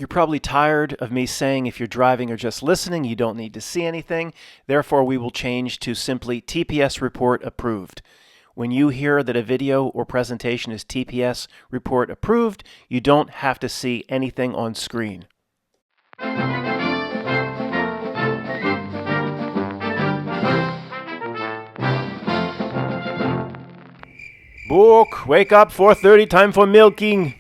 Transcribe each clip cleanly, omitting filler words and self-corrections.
You're probably tired of me saying if you're driving or just listening, you don't need to see anything. Therefore, we will change to simply TPS report approved. When you hear that a video or presentation is TPS report approved, you don't have to see anything on screen. Book, wake up, 4:30, time for milking.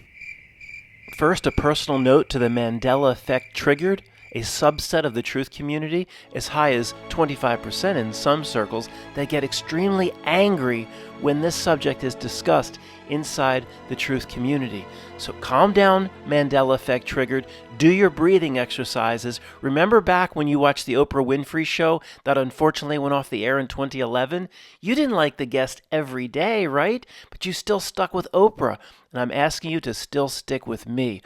First, a personal note to the Mandela effect triggered. A subset of the truth community, as high as 25% in some circles, that get extremely angry when this subject is discussed inside the truth community. So calm down, Mandela effect triggered. Do your breathing exercises. Remember back when you watched the Oprah Winfrey show that unfortunately went off the air in 2011? You didn't like the guest every day, right? But you still stuck with Oprah, and I'm asking you to still stick with me.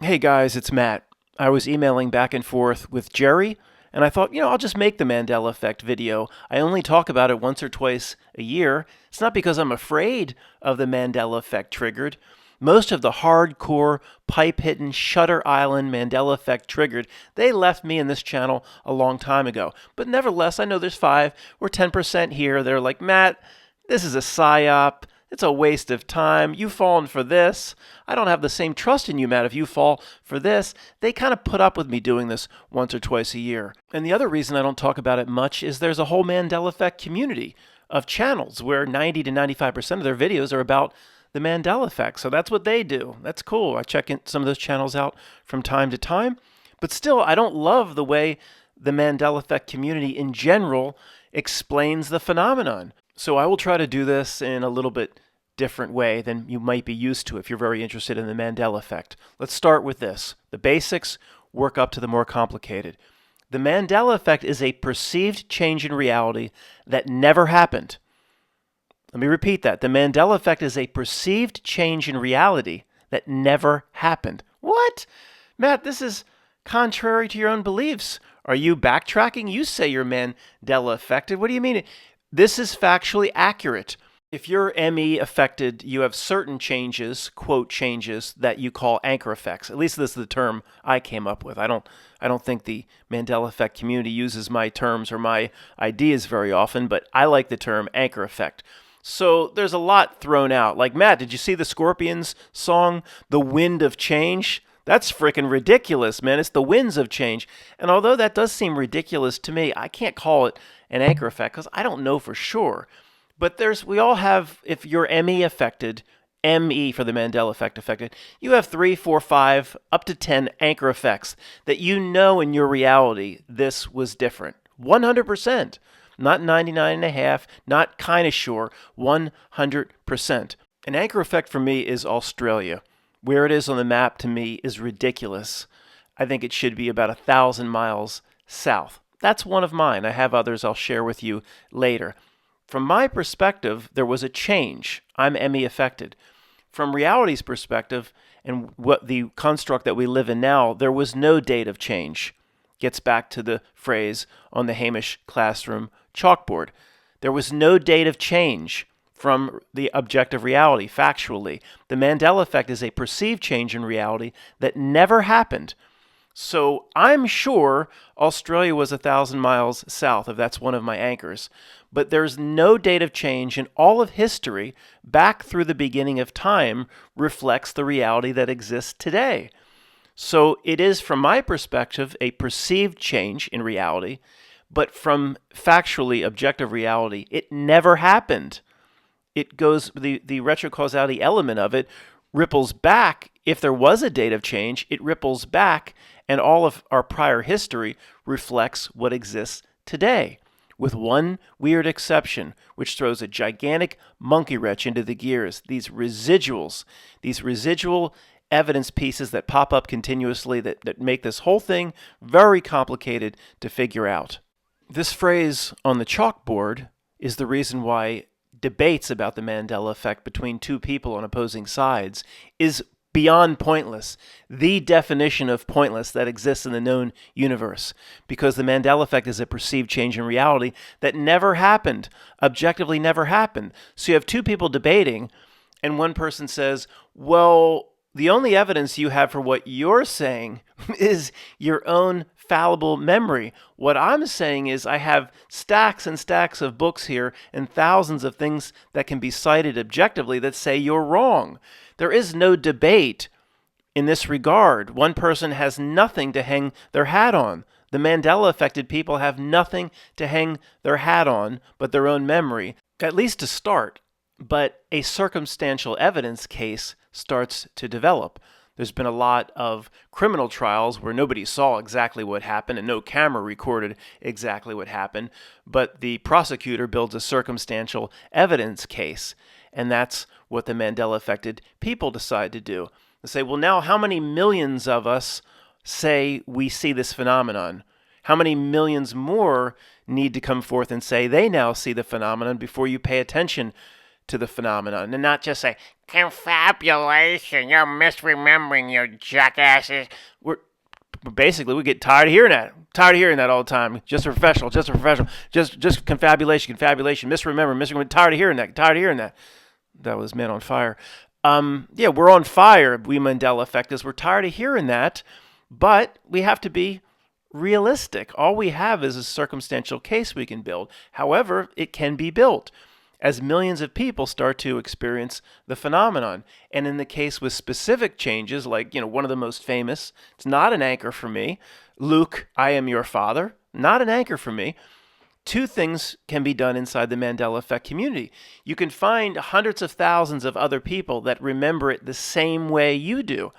Hey guys, it's Matt. I was emailing back and forth with Jerry, and I thought, I'll just make the Mandela Effect video. I only talk about it once or twice a year. It's not because I'm afraid of the Mandela Effect triggered. Most of the hardcore, pipe-hitting, Shutter Island Mandela Effect triggered, they left me in this channel a long time ago. But nevertheless, I know there's 5 or 10% here. They're like, Matt, this is a psyop. It's a waste of time. You've fallen for this. I don't have the same trust in you, Matt, if you fall for this. They kind of put up with me doing this once or twice a year. And the other reason I don't talk about it much is there's a whole Mandela Effect community of channels where 90 to 95% of their videos are about the Mandela Effect. So that's what they do. That's cool. I check in some of those channels out from time to time. But still, I don't love the way the Mandela Effect community in general explains the phenomenon. So I will try to do this in a little bit different way than you might be used to if you're very interested in the Mandela effect. Let's start with this. The basics, work up to the more complicated. The Mandela effect is a perceived change in reality that never happened. Let me repeat that. The Mandela effect is a perceived change in reality that never happened. What? Matt, this is contrary to your own beliefs. Are you backtracking? You say you're Mandela affected. What do you mean? This is factually accurate. If you're ME affected, you have certain changes, quote changes, that you call anchor effects. At least this is the term I came up with. I don't think the Mandela effect community uses my terms or my ideas very often, but I like the term anchor effect. So there's a lot thrown out. Like, Matt, did you see the Scorpions song, The Wind of Change? That's freaking ridiculous, man. It's the winds of change. And although that does seem ridiculous to me, I can't call it an anchor effect because I don't know for sure. But we all have, if you're ME affected, ME for the Mandela effect affected, you have 3, 4, 5, up to 10 anchor effects that you know in your reality this was different. 100%. Not 99.5, not kind of sure, 100%. An anchor effect for me is Australia. Where it is on the map to me is ridiculous. I think it should be about 1,000 miles south. That's one of mine. I have others I'll share with you later. From my perspective, there was a change. I'm ME affected. From reality's perspective, and what the construct that we live in now, there was no date of change. Gets back to the phrase on the Hamish classroom chalkboard. There was no date of change from the objective reality, factually. The Mandela effect is a perceived change in reality that never happened. So I'm sure Australia was 1,000 miles south, if that's one of my anchors. But there's no date of change, and all of history, back through the beginning of time, reflects the reality that exists today. So it is, from my perspective, a perceived change in reality, but from factually objective reality, it never happened. It goes, the retrocausality element of it ripples back. If there was a date of change, it ripples back, and all of our prior history reflects what exists today, with one weird exception, which throws a gigantic monkey wrench into the gears. These residuals, these residual evidence pieces that pop up continuously that make this whole thing very complicated to figure out. This phrase on the chalkboard is the reason why debates about the Mandela effect between two people on opposing sides is beyond pointless, the definition of pointless that exists in the known universe, because the Mandela effect is a perceived change in reality that never happened, objectively never happened. So you have two people debating, and one person says, well, The only evidence you have for what you're saying is your own fallible memory. What I'm saying is I have stacks and stacks of books here and thousands of things that can be cited objectively that say you're wrong. There is no debate in this regard. One person has nothing to hang their hat on. The Mandela affected people have nothing to hang their hat on but their own memory, at least to start. But a circumstantial evidence case starts to develop. There's been a lot of criminal trials where nobody saw exactly what happened and no camera recorded exactly what happened, but the prosecutor builds a circumstantial evidence case, and that's what the Mandela affected people decide to do. They say, well, now how many millions of us say we see this phenomenon? How many millions more need to come forth and say they now see the phenomenon before you pay attention to the phenomenon, and not just say, confabulation, you're misremembering, you jackasses. We get tired of hearing that. Tired of hearing that all the time. Just a professional. Just confabulation, misremember. Tired of hearing that. That was Man on Fire. We're on fire, we Mandela effectors. We're tired of hearing that, but we have to be realistic. All we have is a circumstantial case we can build. However, it can be built as millions of people start to experience the phenomenon. And in the case with specific changes, like, one of the most famous, it's not an anchor for me. Luke, I am your father, not an anchor for me. Two things can be done inside the Mandela effect community. You can find hundreds of thousands of other people that remember it the same way you do.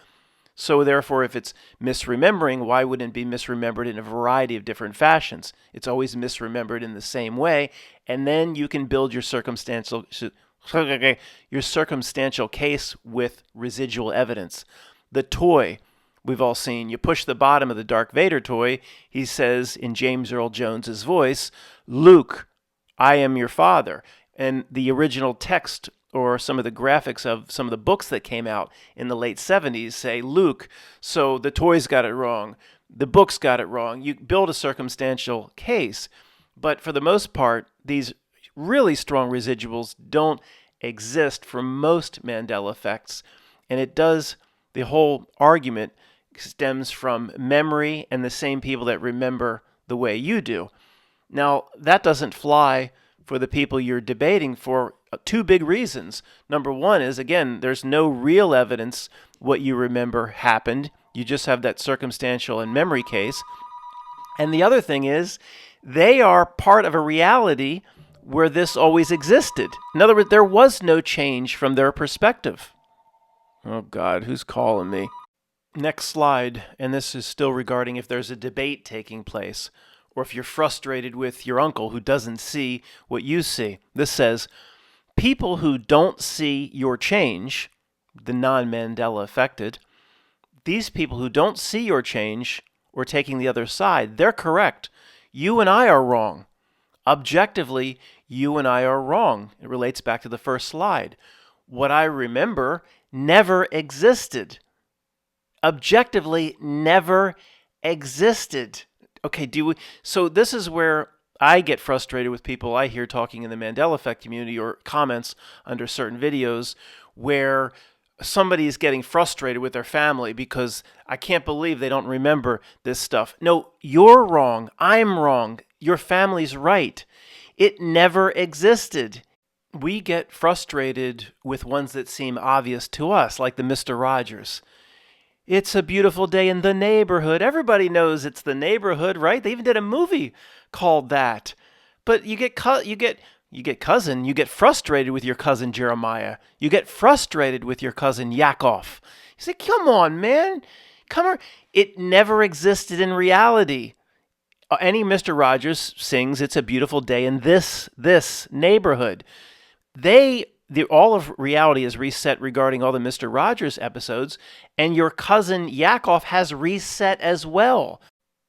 So therefore, if it's misremembering, why wouldn't it be misremembered in a variety of different fashions? It's always misremembered in the same way, and then you can build your circumstantial case with residual evidence. The toy we've all seen. You push the bottom of the Darth Vader toy, he says in James Earl Jones's voice, Luke, I am your father. And the original text or some of the graphics of some of the books that came out in the late 70s say, Luke, so the toys got it wrong. The books got it wrong. You build a circumstantial case. But for the most part, these really strong residuals don't exist for most Mandela effects. And the whole argument stems from memory and the same people that remember the way you do. Now, that doesn't fly for the people you're debating for two big reasons. Number one is, again, there's no real evidence what you remember happened. You just have that circumstantial and memory case. And the other thing is, they are part of a reality where this always existed. In other words, there was no change from their perspective. Oh, God, who's calling me? Next slide, and this is still regarding if there's a debate taking place, or if you're frustrated with your uncle who doesn't see what you see. This says, people who don't see your change, the non-Mandela affected, these people who don't see your change or taking the other side, they're correct. You and I are wrong. Objectively, you and I are wrong. It relates back to the first slide. What I remember never existed. Objectively, never existed. Okay, so this is where I get frustrated with people I hear talking in the Mandela effect community or comments under certain videos where somebody is getting frustrated with their family because I can't believe they don't remember this stuff. No, you're wrong. I'm wrong. Your family's right. It never existed. We get frustrated with ones that seem obvious to us, like the Mr. Rogers. It's a beautiful day in the neighborhood. Everybody knows it's the neighborhood, right? They even did a movie called that. But you get frustrated with your cousin Jeremiah. You get frustrated with your cousin Yakov. You say, come on, man. Come on. It never existed in reality. Any Mr. Rogers sings, it's a beautiful day in this neighborhood. All of reality is reset regarding all the Mr. Rogers episodes, and your cousin Yakov has reset as well.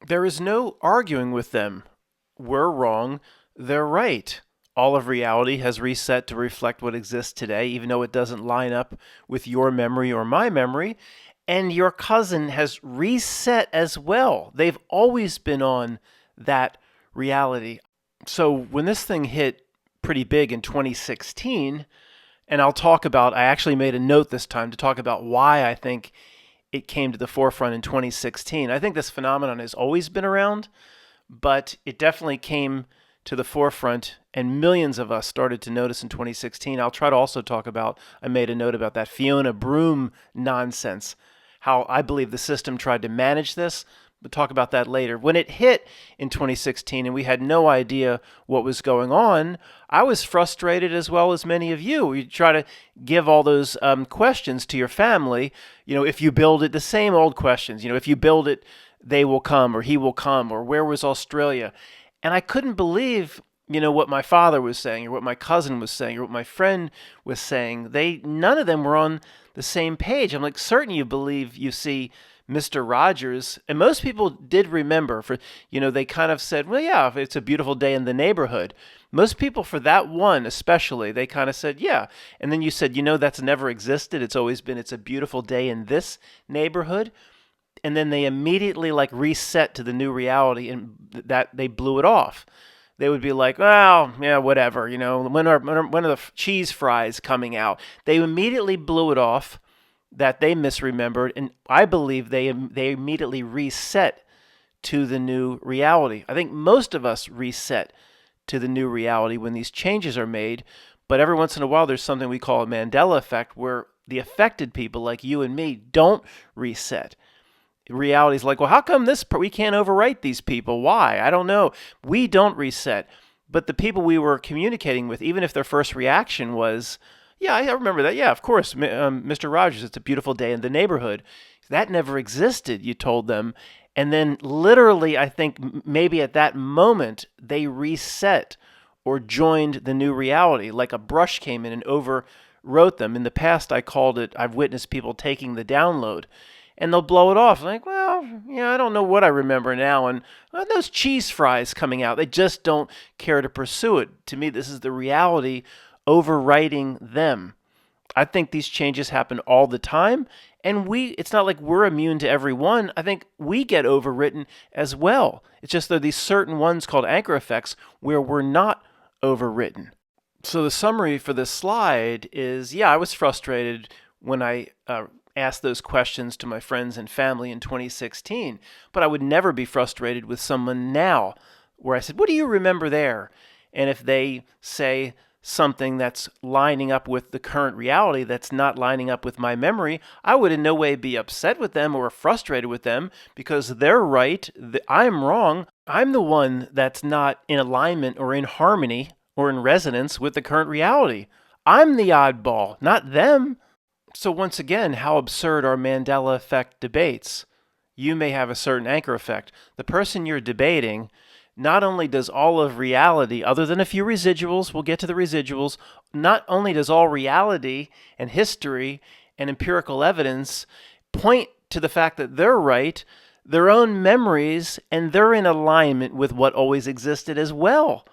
There is no arguing with them. We're wrong, they're right. All of reality has reset to reflect what exists today, even though it doesn't line up with your memory or my memory. And your cousin has reset as well. They've always been on that reality. So when this thing hit pretty big in 2016, And I actually made a note this time to talk about why I think it came to the forefront in 2016. I think this phenomenon has always been around, but it definitely came to the forefront and millions of us started to notice in 2016. I'll try to also talk about, I made a note about that Fiona Broom nonsense, how I believe the system tried to manage this. We'll talk about that later. When it hit in 2016 and we had no idea what was going on, I was frustrated as well as many of you. You try to give all those questions to your family. If you build it, the same old questions. If you build it, they will come, or he will come, or where was Australia? And I couldn't believe, what my father was saying, or what my cousin was saying, or what my friend was saying. None of them were on the same page. I'm like, certain you believe you see Mr. Rogers, and most people did remember they kind of said, well, yeah, it's a beautiful day in the neighborhood. Most people for that one, especially, they kind of said, yeah. And then you said, that's never existed. It's always been, it's a beautiful day in this neighborhood. And then they immediately reset to the new reality and that they blew it off. They would be like, well, yeah, whatever, when are the cheese fries coming out? They immediately blew it off that they misremembered, and I believe they immediately reset to the new reality. I think most of us reset to the new reality when these changes are made, but every once in a while there's something we call a Mandela effect where the affected people like you and me don't reset. Reality is like, well, how come we can't overwrite these people? Why? I don't know. We don't reset. But the people we were communicating with, even if their first reaction was, yeah, I remember that. Yeah, of course, Mr. Rogers, it's a beautiful day in the neighborhood. That never existed, you told them. And then literally, I think maybe at that moment, they reset or joined the new reality, like a brush came in and overwrote them. In the past, I've witnessed people taking the download, and they'll blow it off. Like, well, I don't know what I remember now. And those cheese fries coming out, they just don't care to pursue it. To me, this is the reality overwriting them. I think these changes happen all the time, and it's not like we're immune to every one. I think we get overwritten as well. It's just there are these certain ones called anchor effects where we're not overwritten. So the summary for this slide is, I was frustrated when I asked those questions to my friends and family in 2016, but I would never be frustrated with someone now where I said, what do you remember there? And if they say something that's lining up with the current reality that's not lining up with my memory, I would in no way be upset with them or frustrated with them because they're right, I'm wrong. I'm the one that's not in alignment or in harmony or in resonance with the current reality. I'm the oddball, not them. So once again, how absurd are Mandela effect debates? You may have a certain anchor effect. The person you're debating, not only does all of reality, other than a few residuals, we'll get to the residuals, not only does all reality and history and empirical evidence point to the fact that they're right, their own memories, and they're in alignment with what always existed as well.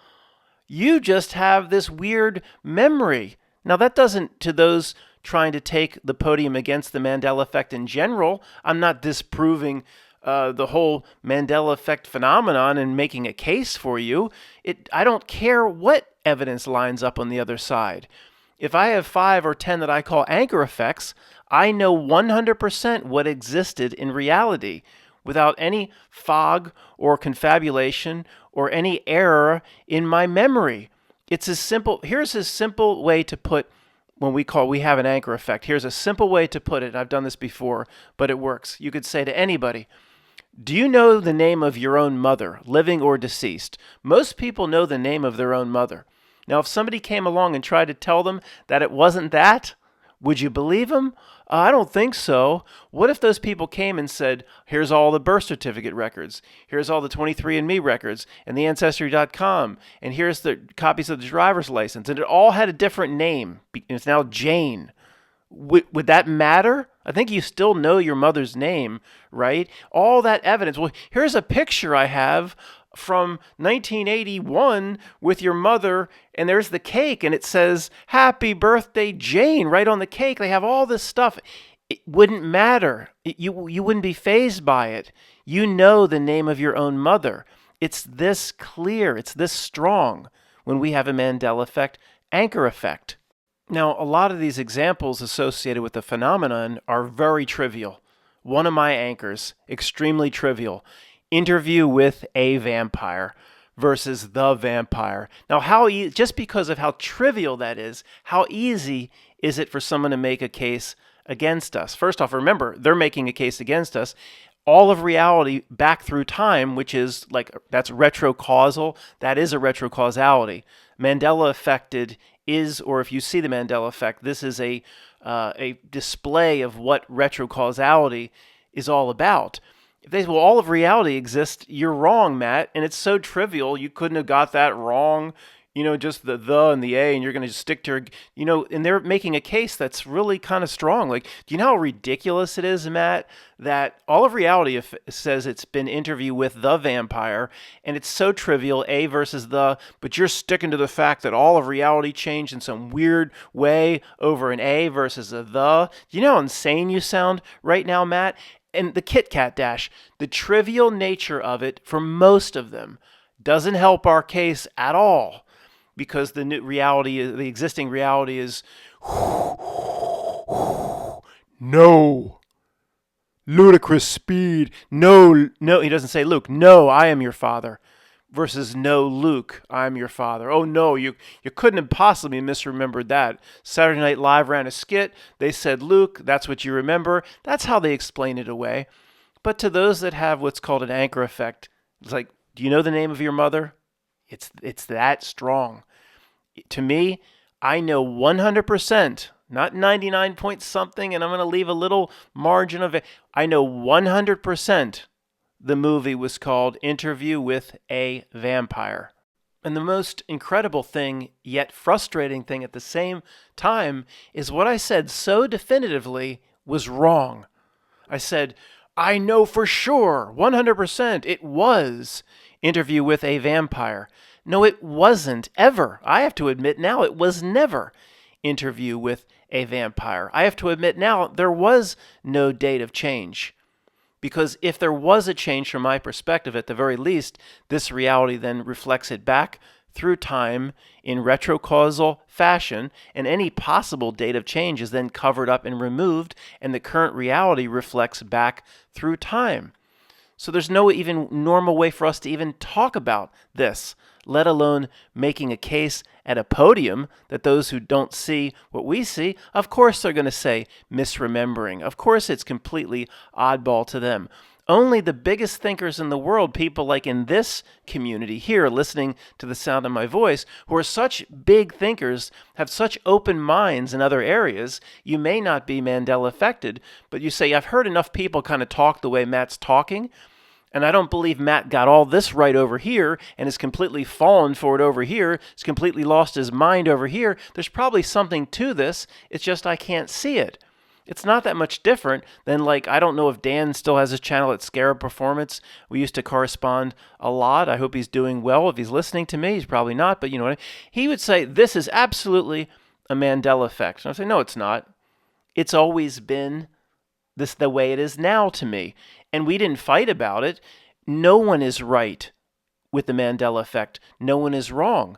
You just have this weird memory. Now that doesn't, to those trying to take the podium against the Mandela effect in general, I'm not disproving the whole Mandela effect phenomenon and making a case for you. I don't care what evidence lines up on the other side. If I have 5 or 10 that I call anchor effects, I know 100% what existed in reality without any fog or confabulation or any error in my memory. It's as simple. Here's a simple way to put when we have an anchor effect. Here's a simple way to put it. I've done this before, but it works. You could say to anybody, do you know the name of your own mother, living or deceased? Most people know the name of their own mother. Now, if somebody came along and tried to tell them that it wasn't that, would you believe them? I don't think so. What if those people came and said, here's all the birth certificate records, here's all the 23andMe records, and the Ancestry.com, and here's the copies of the driver's license, and it all had a different name, and it's now Jane. Would that matter? I think you still know your mother's name, right? All that evidence. Well, here's a picture I have from 1981 with your mother, and there's the cake, and it says, Happy Birthday, Jane, right on the cake. They have all this stuff. It wouldn't matter. You wouldn't be fazed by it. You know the name of your own mother. It's this clear. It's this strong when we have a Mandela effect, anchor effect. Now, a lot of these examples associated with the phenomenon are very trivial. One of my anchors, extremely trivial. Interview with a vampire versus the vampire. Now, just because of how trivial that is, how easy is it for someone to make a case against us? First off, remember, they're making a case against us. All of reality back through time, which is like, that's retrocausal, that is a retrocausality. Mandela affected is, or if you see the Mandela effect, this is a display of what retrocausality is all about. If they say, well, all of reality exists, you're wrong, Matt, and it's so trivial, you couldn't have got that wrong. Just the and the a, and you're going to just stick to and they're making a case that's really kind of strong. Like, do you know how ridiculous it is, Matt, that all of reality says it's been interview with the vampire, and it's so trivial, a versus the, but you're sticking to the fact that all of reality changed in some weird way over an a versus a the. Do you know how insane you sound right now, Matt? And the Kit Kat Dash, the trivial nature of it for most of them doesn't help our case at all, because the new reality, the existing reality is no, ludicrous speed. No, no, he doesn't say, Luke, no, I am your father. Versus no, Luke, I'm your father. Oh no, you couldn't have possibly misremembered that. Saturday Night Live ran a skit. They said, Luke, that's what you remember. That's how they explain it away. But to those that have what's called an anchor effect, it's like, do you know the name of your mother? It's that strong. To me, I know 100%, not 99 point something, and I'm going to leave a little margin of it. I know 100% the movie was called Interview with a Vampire. And the most incredible thing, yet frustrating thing at the same time, is what I said so definitively was wrong. I said, I know for sure, 100%, it was Interview with a Vampire. No, it wasn't ever. I have to admit now, it was never Interview with a Vampire. I have to admit now, there was no date of change. Because if there was a change from my perspective, at the very least, this reality then reflects it back through time in retrocausal fashion, and any possible date of change is then covered up and removed, and the current reality reflects back through time. So there's no even normal way for us to even talk about this, let alone making a case at a podium that those who don't see what we see, of course they're going to say misremembering. Of course it's completely oddball to them. Only the biggest thinkers in the world, people like in this community here listening to the sound of my voice, who are such big thinkers, have such open minds in other areas, you may not be Mandela affected, but you say, I've heard enough people kind of talk the way Matt's talking, and I don't believe Matt got all this right over here and has completely fallen for it over here, has completely lost his mind over here. There's probably something to this. It's just I can't see it. It's not that much different than, like, I don't know if Dan still has his channel at Scarab Performance. We used to correspond a lot. I hope he's doing well. If he's listening to me, he's probably not, but you know what he would say, this is absolutely a Mandela effect. And I say, no, it's not. It's always been this the way it is now to me. And we didn't fight about it. No one is right with the Mandela effect. No one is wrong.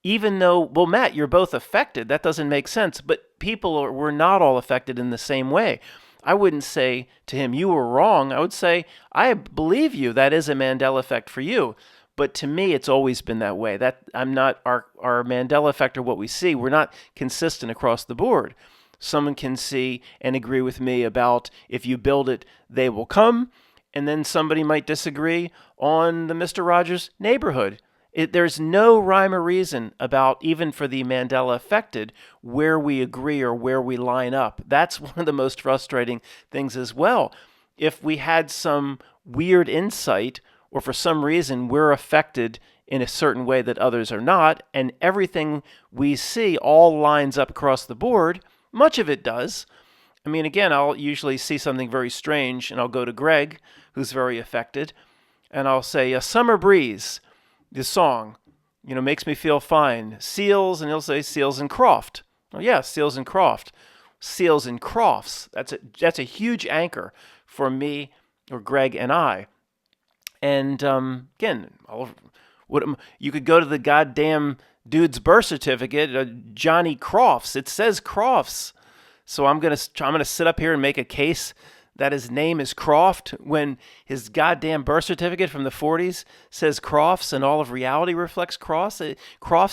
Even though, well, Matt, you're both affected. That doesn't make sense. But were not all affected in the same way. I wouldn't say to him, you were wrong. I would say, I believe you. That is a Mandela effect for you. But to me, it's always been that way. That I'm not our Mandela effect or what we see. We're not consistent across the board. Someone can see and agree with me about if you build it, they will come. And then somebody might disagree on the Mr. Rogers neighborhood. There's no rhyme or reason about, even for the Mandela affected, where we agree or where we line up. That's one of the most frustrating things as well. If we had some weird insight, or for some reason we're affected in a certain way that others are not, and everything we see all lines up across the board, much of it does. I mean, again, I'll usually see something very strange, and I'll go to Greg, who's very affected, and I'll say, a summer breeze. The song, makes me feel fine. Seals, and he'll say Seals and Croft. Oh yeah, Seals and Croft. Seals and Crofts. That's a huge anchor for me or Greg and I. And again, You could go to the goddamn dude's birth certificate, Johnny Crofts. It says Crofts. So I'm gonna sit up here and make a case that his name is Croft when his goddamn birth certificate from the 40s says Crofts and all of reality reflects Crofts.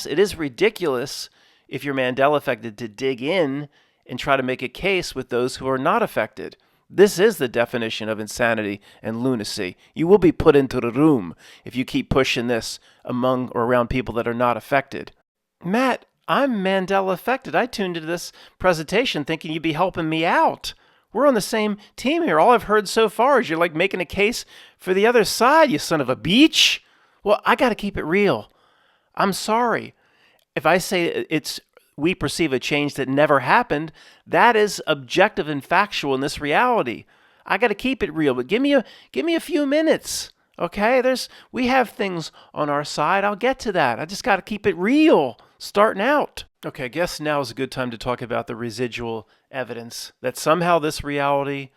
It is ridiculous if you're Mandela affected to dig in and try to make a case with those who are not affected. This is the definition of insanity and lunacy. You will be put into the room if you keep pushing this among or around people that are not affected. Matt, I'm Mandela affected. I tuned into this presentation thinking you'd be helping me out. We're on the same team here. All I've heard so far is you're like making a case for the other side, you son of a beach. Well, I got to keep it real. I'm sorry. If I say we perceive a change that never happened, that is objective and factual in this reality. I got to keep it real, but give me a few minutes. Okay? We have things on our side. I'll get to that. I just got to keep it real starting out. Okay, I guess now is a good time to talk about the residual evidence that somehow this reality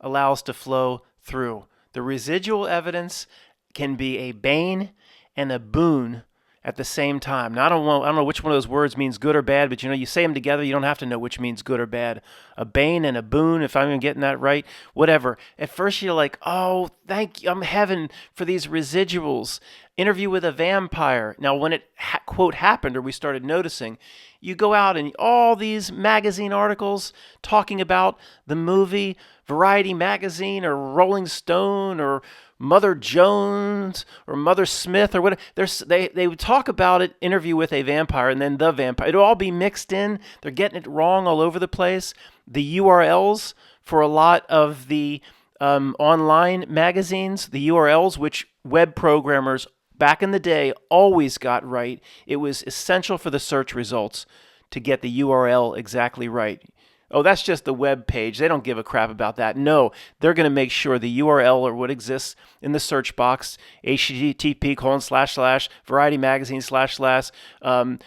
allows to flow through. The residual evidence can be a bane and a boon at the same time. Now, I don't know which one of those words means good or bad, but you say them together, you don't have to know which means good or bad. A bane and a boon, if I'm even getting that right, whatever. At first you're like, oh, thank you, I'm heaven for these residuals. Interview with a vampire. Now, when it, quote, happened, or we started noticing, you go out and all these magazine articles talking about the movie, Variety magazine or Rolling Stone or Mother Jones or Mother Smith or whatever. They would talk about it, interview with a vampire, and then the vampire. It'll all be mixed in. They're getting it wrong all over the place. The URLs for a lot of the online magazines, the URLs, which web programmers back in the day always got right. It was essential for the search results to get the URL exactly right. Oh, that's just the web page. They don't give a crap about that. No, they're going to make sure the URL or what exists in the search box, http://variety magazine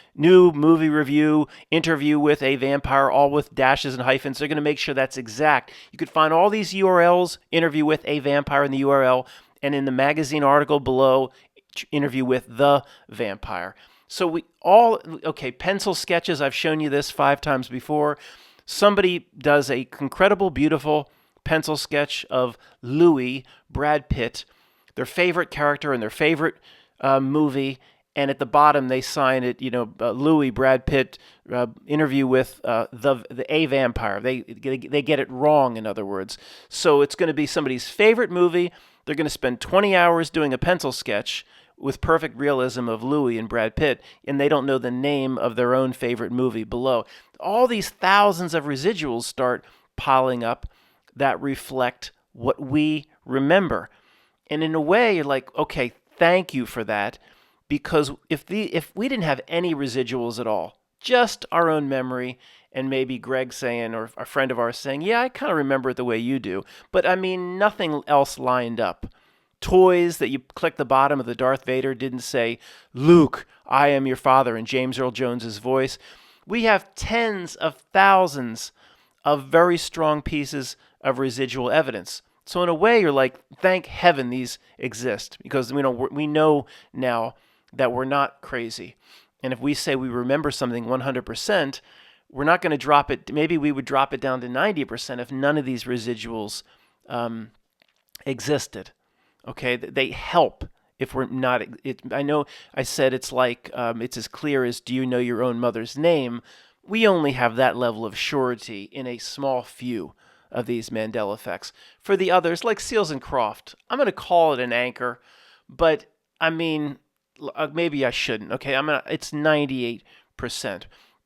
/ new movie review, interview with a vampire, all with dashes and hyphens. They're going to make sure that's exact. You could find all these URLs, interview with a vampire in the URL, and in the magazine article below, interview with the vampire. So pencil sketches. I've shown you this 5 times before. Somebody does a incredible, beautiful pencil sketch of Louis, Brad Pitt, their favorite character in their favorite movie, and at the bottom they sign it, Louis, Brad Pitt, interview with a vampire. They get it wrong, in other words. So it's going to be somebody's favorite movie. They're going to spend 20 hours doing a pencil sketch with perfect realism of Louis and Brad Pitt, and they don't know the name of their own favorite movie below. All these thousands of residuals start piling up that reflect what we remember. And in a way, you're like, okay, thank you for that, because if we didn't have any residuals at all, just our own memory, and maybe Greg saying, or a friend of ours saying, yeah, I kind of remember it the way you do, but I mean, nothing else lined up. Toys that you click the bottom of the Darth Vader didn't say, Luke, I am your father, in James Earl Jones's voice. We have tens of thousands of very strong pieces of residual evidence. So in a way, you're like, thank heaven these exist, because we know now that we're not crazy. And if we say we remember something 100%, we're not going to drop it. Maybe we would drop it down to 90% if none of these residuals existed. Okay, they help if we're not. I know I said it's like it's as clear as do you know your own mother's name. We only have that level of surety in a small few of these Mandela effects. For the others, like Seals and Croft, I'm going to call it an anchor, but I mean, maybe I shouldn't. Okay, it's 98%.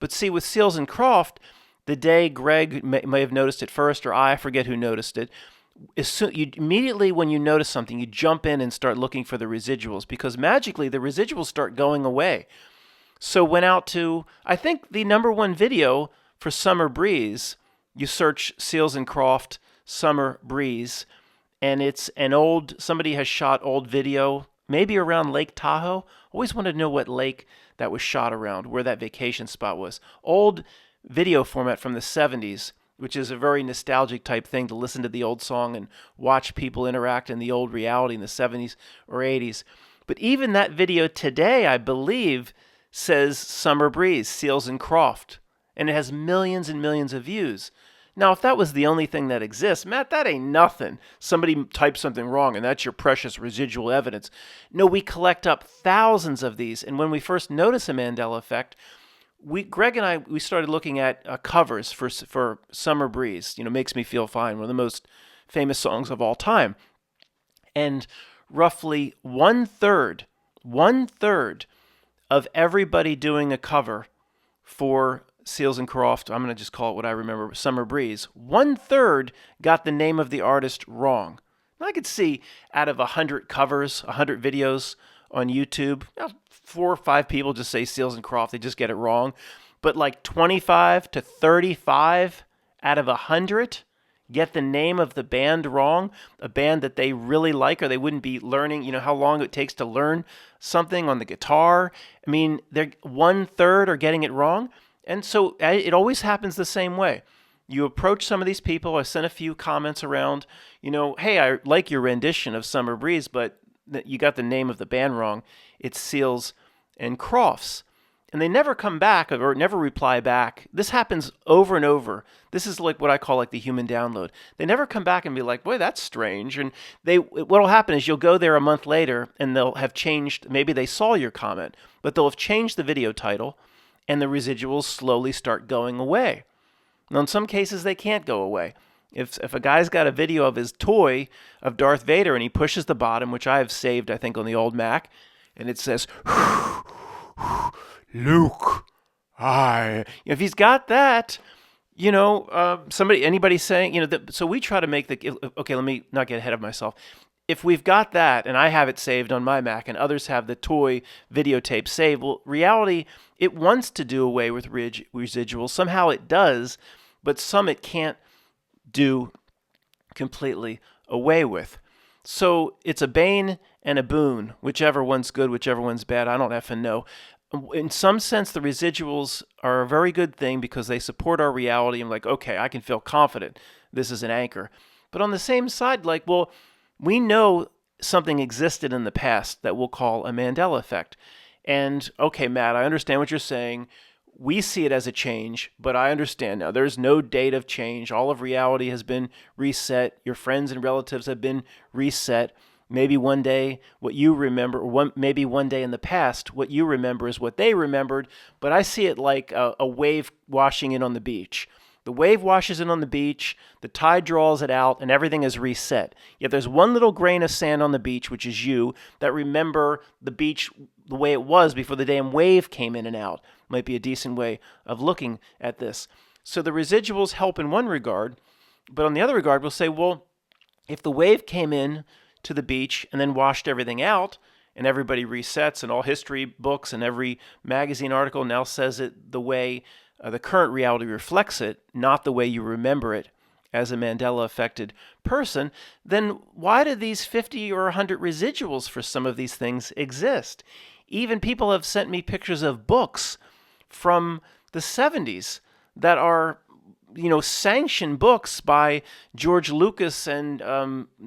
But see, with Seals and Croft, the day Greg may have noticed it first, or I forget who noticed it. Immediately when you notice something, you jump in and start looking for the residuals, because magically the residuals start going away. So went out to, I think, the #1 video for Summer Breeze. You search Seals and Croft Summer Breeze, and it's somebody has shot old video, maybe around Lake Tahoe. Always wanted to know what lake that was shot around, where that vacation spot was. Old video format from the 70s. Which is a very nostalgic type thing to listen to the old song and watch people interact in the old reality in the 70s or 80s. But even that video today, I believe, says Summer Breeze, Seals and Croft, and it has millions and millions of views. Now, if that was the only thing that exists, Matt, that ain't nothing. Somebody typed something wrong, and that's your precious residual evidence. No, we collect up thousands of these, and when we first notice a Mandela effect, Greg and I started looking at covers for Summer Breeze. Makes Me Feel Fine, one of the most famous songs of all time, and roughly one-third of everybody doing a cover for Seals and Croft, I'm going to just call it what I remember, Summer Breeze, one-third got the name of the artist wrong. Now, I could see out of 100 covers, 100 videos on YouTube, 4 or 5 people just say Seals and Croft, they just get it wrong. But like 25 to 35 out of 100 get the name of the band wrong, a band that they really like, or they wouldn't be learning, how long it takes to learn something on the guitar. I mean, they're one-third are getting it wrong. And so it always happens the same way. You approach some of these people, I sent a few comments around, hey, I like your rendition of Summer Breeze, but you got the name of the band wrong. It's Seals and Crofts. And they never come back or never reply back. This happens over and over. This is like what I call like the human download. They never come back and be like, boy, that's strange. And what'll happen is you'll go there a month later and they'll have changed, maybe they saw your comment, but they'll have changed the video title and the residuals slowly start going away. Now, in some cases, they can't go away. If a guy's got a video of his toy of Darth Vader and he pushes the bottom, which I have saved, I think, on the old Mac, and it says, Luke, if he's got that, anybody saying, so we try to make okay, let me not get ahead of myself. If we've got that, and I have it saved on my Mac, and others have the toy videotape saved, well, reality, it wants to do away with residuals. Somehow it does, but some it can't do completely away with. So it's a bane and a boon, whichever one's good, whichever one's bad, I don't effing know. In some sense, the residuals are a very good thing because they support our reality. I'm like, okay, I can feel confident this is an anchor. But on the same side, like, well, we know something existed in the past that we'll call a Mandela effect. And, okay, Matt, I understand what you're saying. We see it as a change, but I understand now. There's no date of change. All of reality has been reset. Your friends and relatives have been reset. Maybe one day what you remember, maybe one day in the past, what you remember is what they remembered, but I see it like a wave washing in on the beach. The wave washes in on the beach, the tide draws it out, and everything is reset. Yet there's one little grain of sand on the beach, which is you, that remember the beach the way it was before the damn wave came in and out. Might be a decent way of looking at this. So the residuals help in one regard, but on the other regard, we'll say, well, if the wave came in to the beach and then washed everything out, and everybody resets, and all history books and every magazine article now says it the way the current reality reflects it, not the way you remember it as a Mandela-affected person, then why do these 50 or 100 residuals for some of these things exist? Even people have sent me pictures of books from the 70s that are, sanctioned books by George Lucas and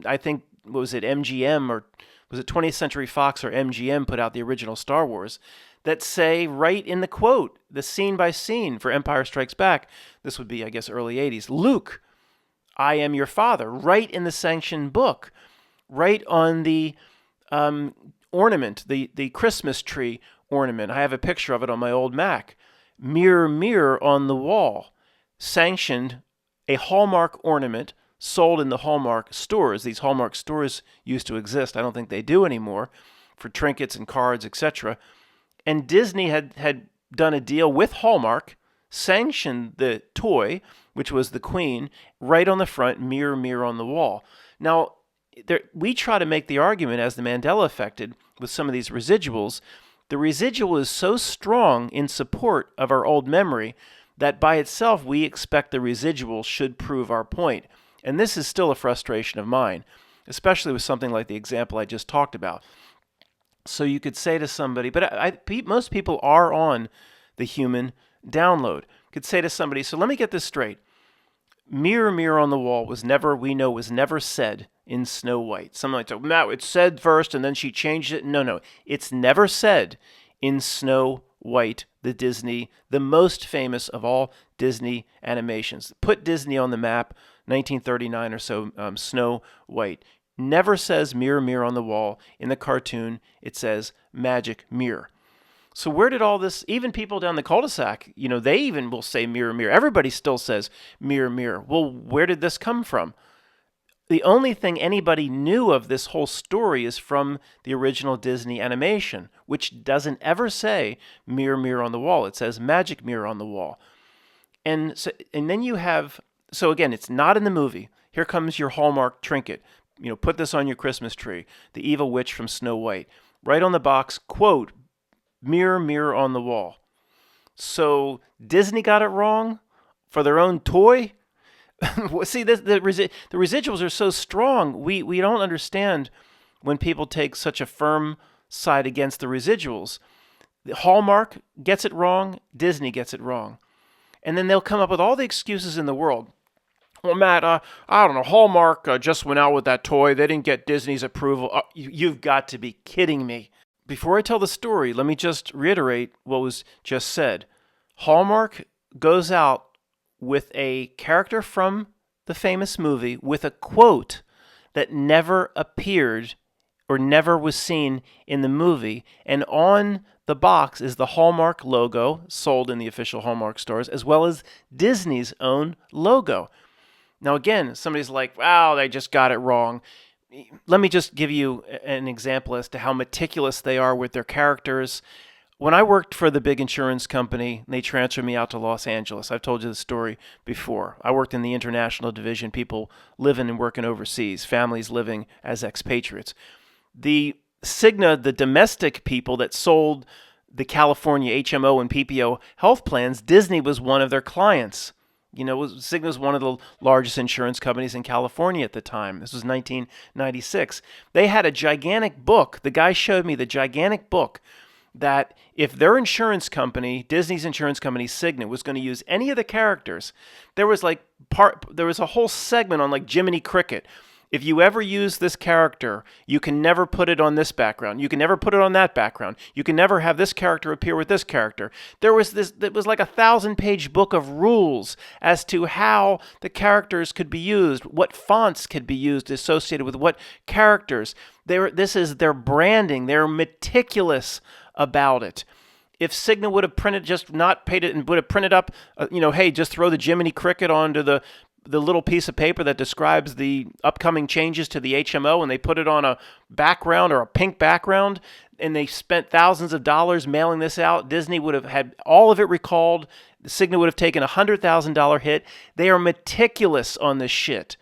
I think, what was it, MGM, or was it 20th Century Fox or MGM put out the original Star Wars, that say right in the quote, the scene by scene for Empire Strikes Back, this would be, I guess, early 80s, Luke, I am your father, right in the sanctioned book, right on the ornament, the Christmas tree ornament. I have a picture of it on my old Mac. Mirror, mirror on the wall, sanctioned, a Hallmark ornament sold in the Hallmark stores. These Hallmark stores used to exist. I don't think they do anymore, for trinkets and cards, etc. And Disney had done a deal with Hallmark, sanctioned the toy, which was the Queen, right on the front, mirror, mirror on the wall. Now, we try to make the argument, as the Mandela affected, with some of these residuals, the residual is so strong in support of our old memory that by itself we expect the residual should prove our point. And this is still a frustration of mine, especially with something like the example I just talked about. So you could say to somebody, but most people are on the human download. Could say to somebody, so let me get this straight. Mirror, mirror on the wall was never said in Snow White. Someone might say, Matt, it said first and then she changed it. No, it's never said in Snow White, the most famous of all Disney animations. Put Disney on the map, 1939 or so, Snow White. Never says mirror, mirror on the wall. In the cartoon, it says magic mirror. So where did all this, even people down the cul-de-sac, they even will say mirror, mirror. Everybody still says mirror, mirror. Well, where did this come from? The only thing anybody knew of this whole story is from the original Disney animation, which doesn't ever say mirror, mirror on the wall. It says magic mirror on the wall. And then you have, so again, it's not in the movie. Here comes your Hallmark trinket. Put this on your Christmas tree. The evil witch from Snow White. Right on the box, quote, mirror, mirror on the wall. So Disney got it wrong for their own toy? See, the residuals are so strong. We don't understand when people take such a firm side against the residuals. Hallmark gets it wrong. Disney gets it wrong. And then they'll come up with all the excuses in the world. Well, Matt, I don't know. Hallmark just went out with that toy. They didn't get Disney's approval. You've got to be kidding me. Before I tell the story, let me just reiterate what was just said. Hallmark goes out with a character from the famous movie with a quote that never appeared or never was seen in the movie. And on the box is the Hallmark logo, sold in the official Hallmark stores, as well as Disney's own logo. Now, again, somebody's like, wow, they just got it wrong. Let me just give you an example as to how meticulous they are with their characters. When I worked for the big insurance company, they transferred me out to Los Angeles. I've told you the story before. I worked in the international division, people living and working overseas, families living as expatriates. The Cigna, the domestic people that sold the California HMO and PPO health plans, Disney was one of their clients. Cigna was one of the largest insurance companies in California at the time. This was 1996. They had a gigantic book. The guy showed me the gigantic book that if their insurance company, Disney's insurance company, Cigna, was going to use any of the characters, there was a whole segment on like Jiminy Cricket. If you ever use this character, you can never put it on this background. You can never put it on that background. You can never have this character appear with this character. It was like a 1,000-page book of rules as to how the characters could be used, what fonts could be used associated with what characters. This is their branding. They're meticulous about it. If Cigna would have not paid it and would have printed up, hey, just throw the Jiminy Cricket onto the little piece of paper that describes the upcoming changes to the HMO, and they put it on a background or a pink background, and they spent thousands of dollars mailing this out. Disney would have had all of it recalled. Cigna would have taken a $100,000 hit. They are meticulous on this shit.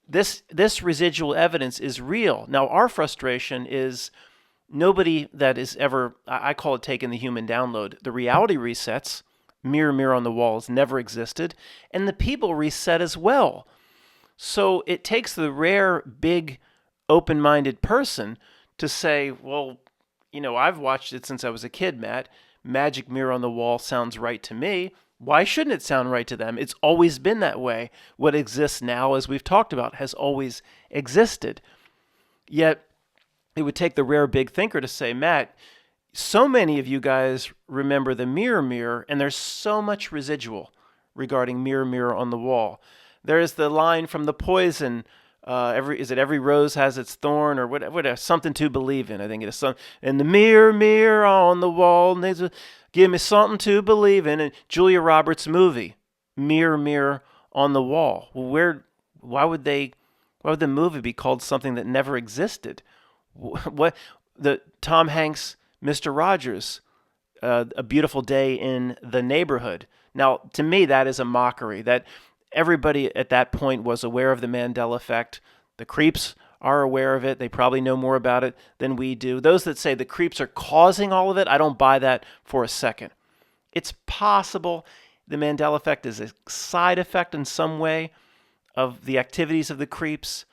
This residual evidence is real. Now, our frustration is nobody that is ever, I call it taking the human download. The reality resets. Mirror, mirror on the walls never existed, and the people reset as well. So it takes the rare, big, open-minded person to say, well, I've watched it since I was a kid, Matt. Magic mirror on the wall sounds right to me. Why shouldn't it sound right to them? It's always been that way. What exists now, as we've talked about, has always existed. Yet, it would take the rare, big thinker to say, Matt, so many of you guys remember the mirror, mirror, and there's so much residual regarding mirror, mirror on the wall. There is the line from The Poison, every rose has its thorn, or whatever, something to believe in. I think it is and the mirror, mirror on the wall, give me something to believe in. And Julia Roberts' movie, Mirror, Mirror on the Wall. Well, why would the movie be called something that never existed? Tom Hanks, Mr. Rogers, A Beautiful Day in the Neighborhood. Now, to me, that is a mockery. That everybody at that point was aware of the Mandela effect. The creeps are aware of it. They probably know more about it than we do. Those that say the creeps are causing all of it, I don't buy that for a second. It's possible the Mandela effect is a side effect in some way of the activities of the creeps,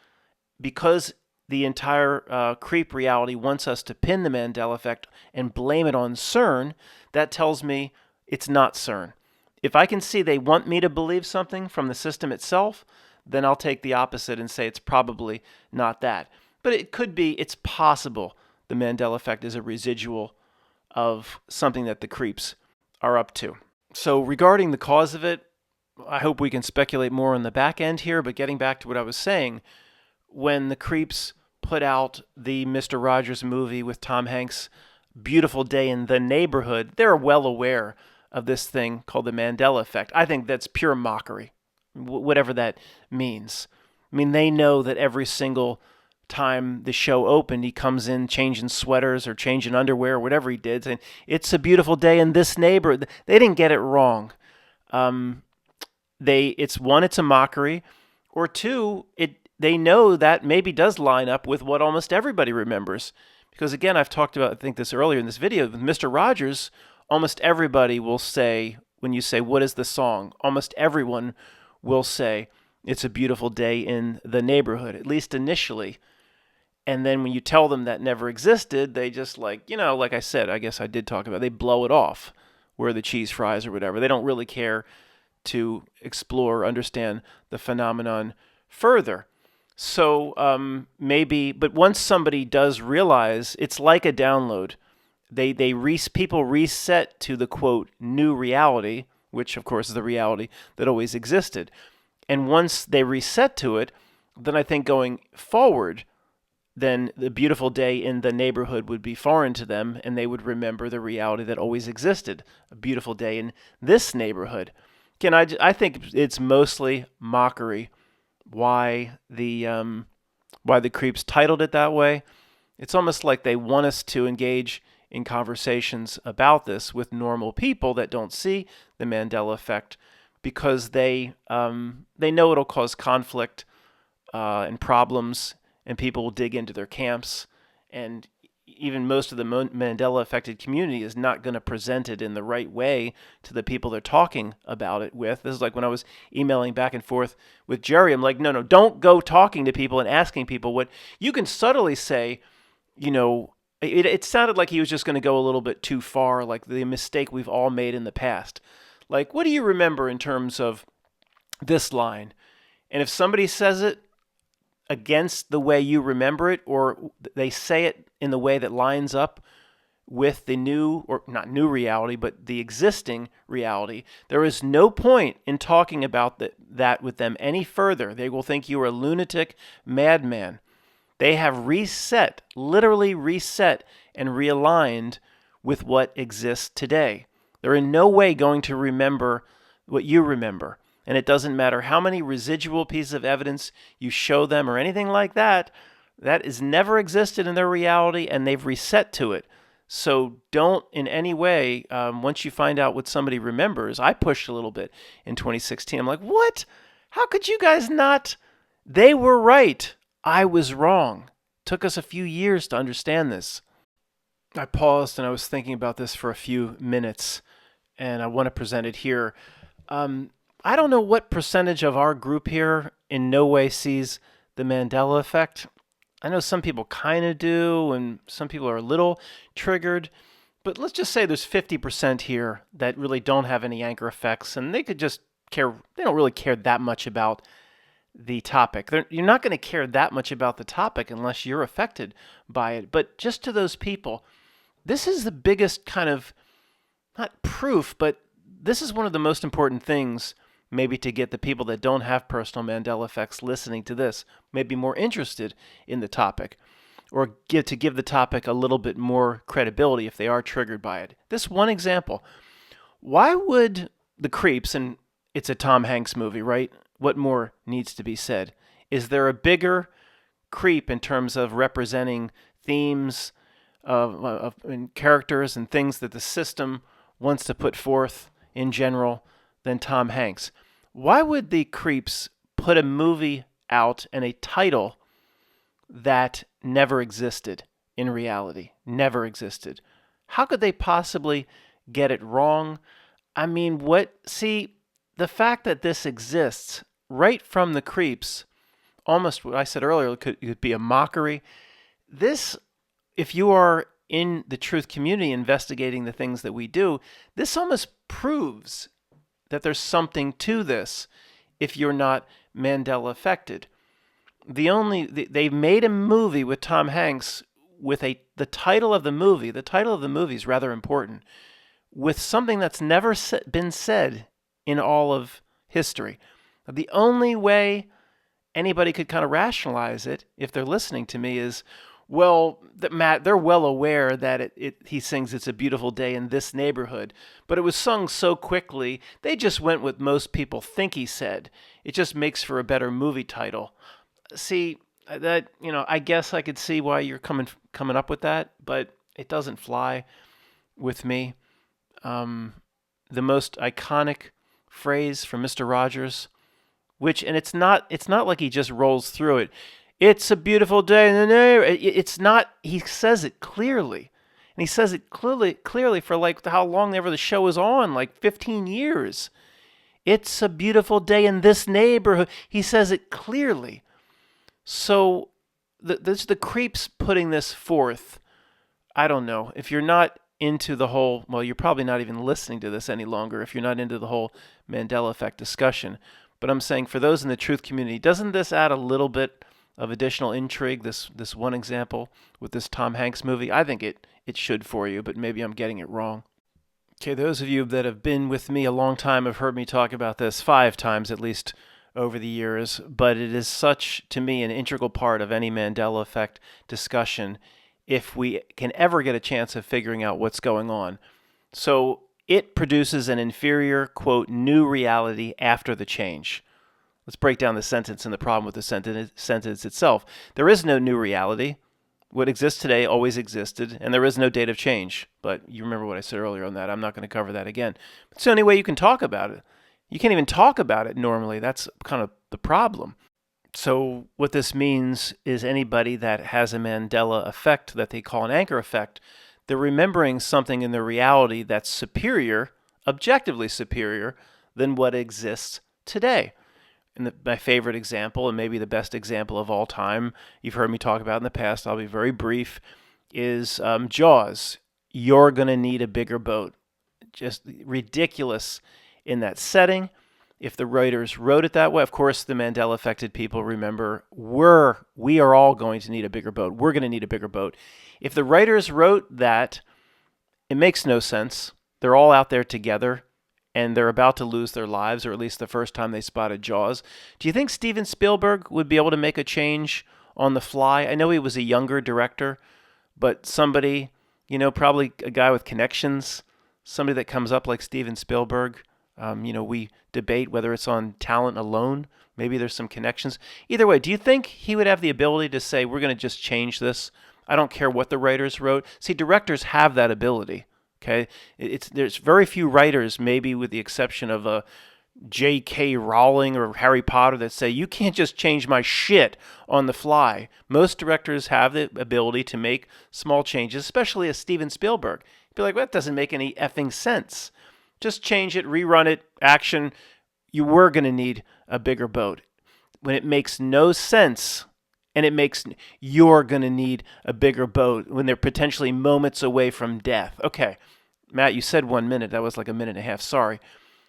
because the entire creep reality wants us to pin the Mandela effect and blame it on CERN. That tells me it's not CERN. If I can see they want me to believe something from the system itself, then I'll take the opposite and say it's probably not that. But it could be, it's possible the Mandela effect is a residual of something that the creeps are up to. So regarding the cause of it, I hope we can speculate more on the back end here, but getting back to what I was saying, when the creeps put out the Mr. Rogers movie with Tom Hanks, Beautiful Day in the Neighborhood, they're well aware of this thing called the Mandela effect. I think that's pure mockery, whatever that means. I mean, they know that every single time the show opened, he comes in changing sweaters or changing underwear or whatever he did, saying, it's a beautiful day in this neighborhood. They didn't get it wrong. It's a mockery, or two, they know that maybe does line up with what almost everybody remembers. Because again, I've talked about, I think this earlier in this video, with Mr. Rogers, almost everybody will say, when you say, what is the song? Almost everyone will say, it's a beautiful day in the neighborhood, at least initially. And then when you tell them that never existed, they just like I said, I guess I did talk about, they blow it off, where the cheese fries or whatever. They don't really care to explore or understand the phenomenon further. So maybe, but once somebody does realize, it's like a download. People reset to the quote new reality, which of course is the reality that always existed. And once they reset to it, then I think going forward, then the beautiful day in the neighborhood would be foreign to them, and they would remember the reality that always existed, a beautiful day in this neighborhood. Again, I think it's mostly mockery. Why the creeps titled it that way? It's almost like they want us to engage in conversations about this with normal people that don't see the Mandela effect, because they know it'll cause conflict and problems, and people will dig into their camps, and even most of the Mandela-affected community is not going to present it in the right way to the people they're talking about it with. This is like when I was emailing back and forth with Jerry. I'm like, no, don't go talking to people and asking people what you can subtly say. It sounded like he was just going to go a little bit too far, like the mistake we've all made in the past. Like, what do you remember in terms of this line? And if somebody says it against the way you remember it, or they say it in the way that lines up with the new, or not new reality, but the existing reality, there is no point in talking about that with them any further. They will think you are a lunatic madman. They have reset, literally reset and realigned with what exists today. They're in no way going to remember what you remember. And it doesn't matter how many residual pieces of evidence you show them or anything like that. That has never existed in their reality, and they've reset to it. So don't in any way, once you find out what somebody remembers, I pushed a little bit in 2016. I'm like, what? How could you guys not? They were right. I was wrong. Took us a few years to understand this. I paused and I was thinking about this for a few minutes, and I want to present it here. I don't know what percentage of our group here in no way sees the Mandela effect. I know some people kind of do, and some people are a little triggered. But let's just say there's 50% here that really don't have any anchor effects, and they could just care. They don't really care that much about the topic. You're not going to care that much about the topic unless you're affected by it. But just to those people, this is the biggest kind of, not proof, but this is one of the most important things, maybe to get the people that don't have personal Mandela effects listening to this, maybe more interested in the topic, or to give the topic a little bit more credibility if they are triggered by it. This one example, why would the creeps, and it's a Tom Hanks movie, right? What more needs to be said? Is there a bigger creep in terms of representing themes and characters and things that the system wants to put forth in general than Tom Hanks? Why would the creeps put a movie out and a title that never existed in reality? Never existed. How could they possibly get it wrong? I mean, the fact that this exists right from the creeps, almost what I said earlier, could be a mockery. This, if you are in the truth community investigating the things that we do, this almost proves that there's something to this if you're not Mandela affected. They made a movie with Tom Hanks with the title of the movie. The title of the movie is rather important, with something that's never been said in all of history. The only way anybody could kind of rationalize it, if they're listening to me, is, well, Matt, they're well aware that he sings "It's a Beautiful Day in This Neighborhood," but it was sung so quickly, they just went with most people think he said. It just makes for a better movie title. See, that, I guess I could see why you're coming up with that, but it doesn't fly with me. The most iconic phrase from Mr. Rogers, and it's not like he just rolls through it. It's a beautiful day in the neighborhood. It's not. He says it clearly, and he says it clearly for like how long ever the show is on, like 15 years. It's a beautiful day in this neighborhood. He says it clearly. So the creeps putting this forth. I don't know. If you're not into the whole, well, you're probably not even listening to this any longer if you're not into the whole Mandela effect discussion. But I'm saying for those in the truth community, doesn't this add a little bit of additional intrigue, this one example with this Tom Hanks movie? I think it should for you, but maybe I'm getting it wrong. Okay, those of you that have been with me a long time have heard me talk about this 5 times at least over the years, but it is such, to me, an integral part of any Mandela effect discussion if we can ever get a chance of figuring out what's going on. So it produces an inferior, quote, new reality after the change. Let's break down the sentence and the problem with the sentence itself. There is no new reality. What exists today always existed, and there is no date of change. But you remember what I said earlier on that. I'm not going to cover that again. It's the only way you can talk about it. You can't even talk about it normally. That's kind of the problem. So what this means is anybody that has a Mandela effect that they call an anchor effect, they're remembering something in their reality that's superior, objectively superior, than what exists today. And my favorite example, and maybe the best example of all time, you've heard me talk about in the past, I'll be very brief, is Jaws. You're going to need a bigger boat. Just ridiculous in that setting. If the writers wrote it that way, of course, the Mandela affected people remember, we are all going to need a bigger boat. We're going to need a bigger boat. If the writers wrote that, it makes no sense. They're all out there together, and they're about to lose their lives, or at least the first time they spotted Jaws. Do you think Steven Spielberg would be able to make a change on the fly? I know he was a younger director, but somebody, probably a guy with connections, somebody that comes up like Steven Spielberg. We debate whether it's on talent alone. Maybe there's some connections. Either way, do you think he would have the ability to say, we're going to just change this? I don't care what the writers wrote. See, directors have that ability. Okay, there's very few writers, maybe with the exception of J.K. Rowling or Harry Potter, that say, you can't just change my shit on the fly. Most directors have the ability to make small changes, especially as Steven Spielberg. You'd be like, well, that doesn't make any effing sense. Just change it, rerun it, action. You were going to need a bigger boat. When it makes no sense, and you're going to need a bigger boat when they're potentially moments away from death. Okay, Matt, you said 1 minute. That was like a minute and a half. Sorry.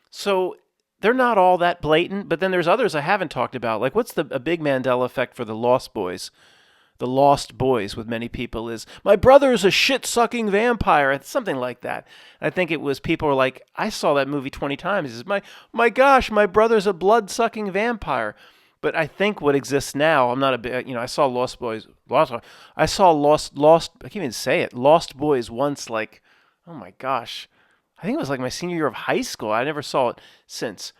So they're not all that blatant, but then there's others I haven't talked about. Like, what's a big Mandela effect for the Lost Boys? The Lost Boys with many people is, my brother's a shit-sucking vampire. It's something like that. I think it was people were like, I saw that movie 20 times. He says, my gosh, my brother's a blood-sucking vampire. But I think what exists now, I'm not a big, I saw Lost Boys. I saw Lost, I can't even say it. Lost Boys once, like, oh my gosh. I think it was like my senior year of high school. I never saw it since.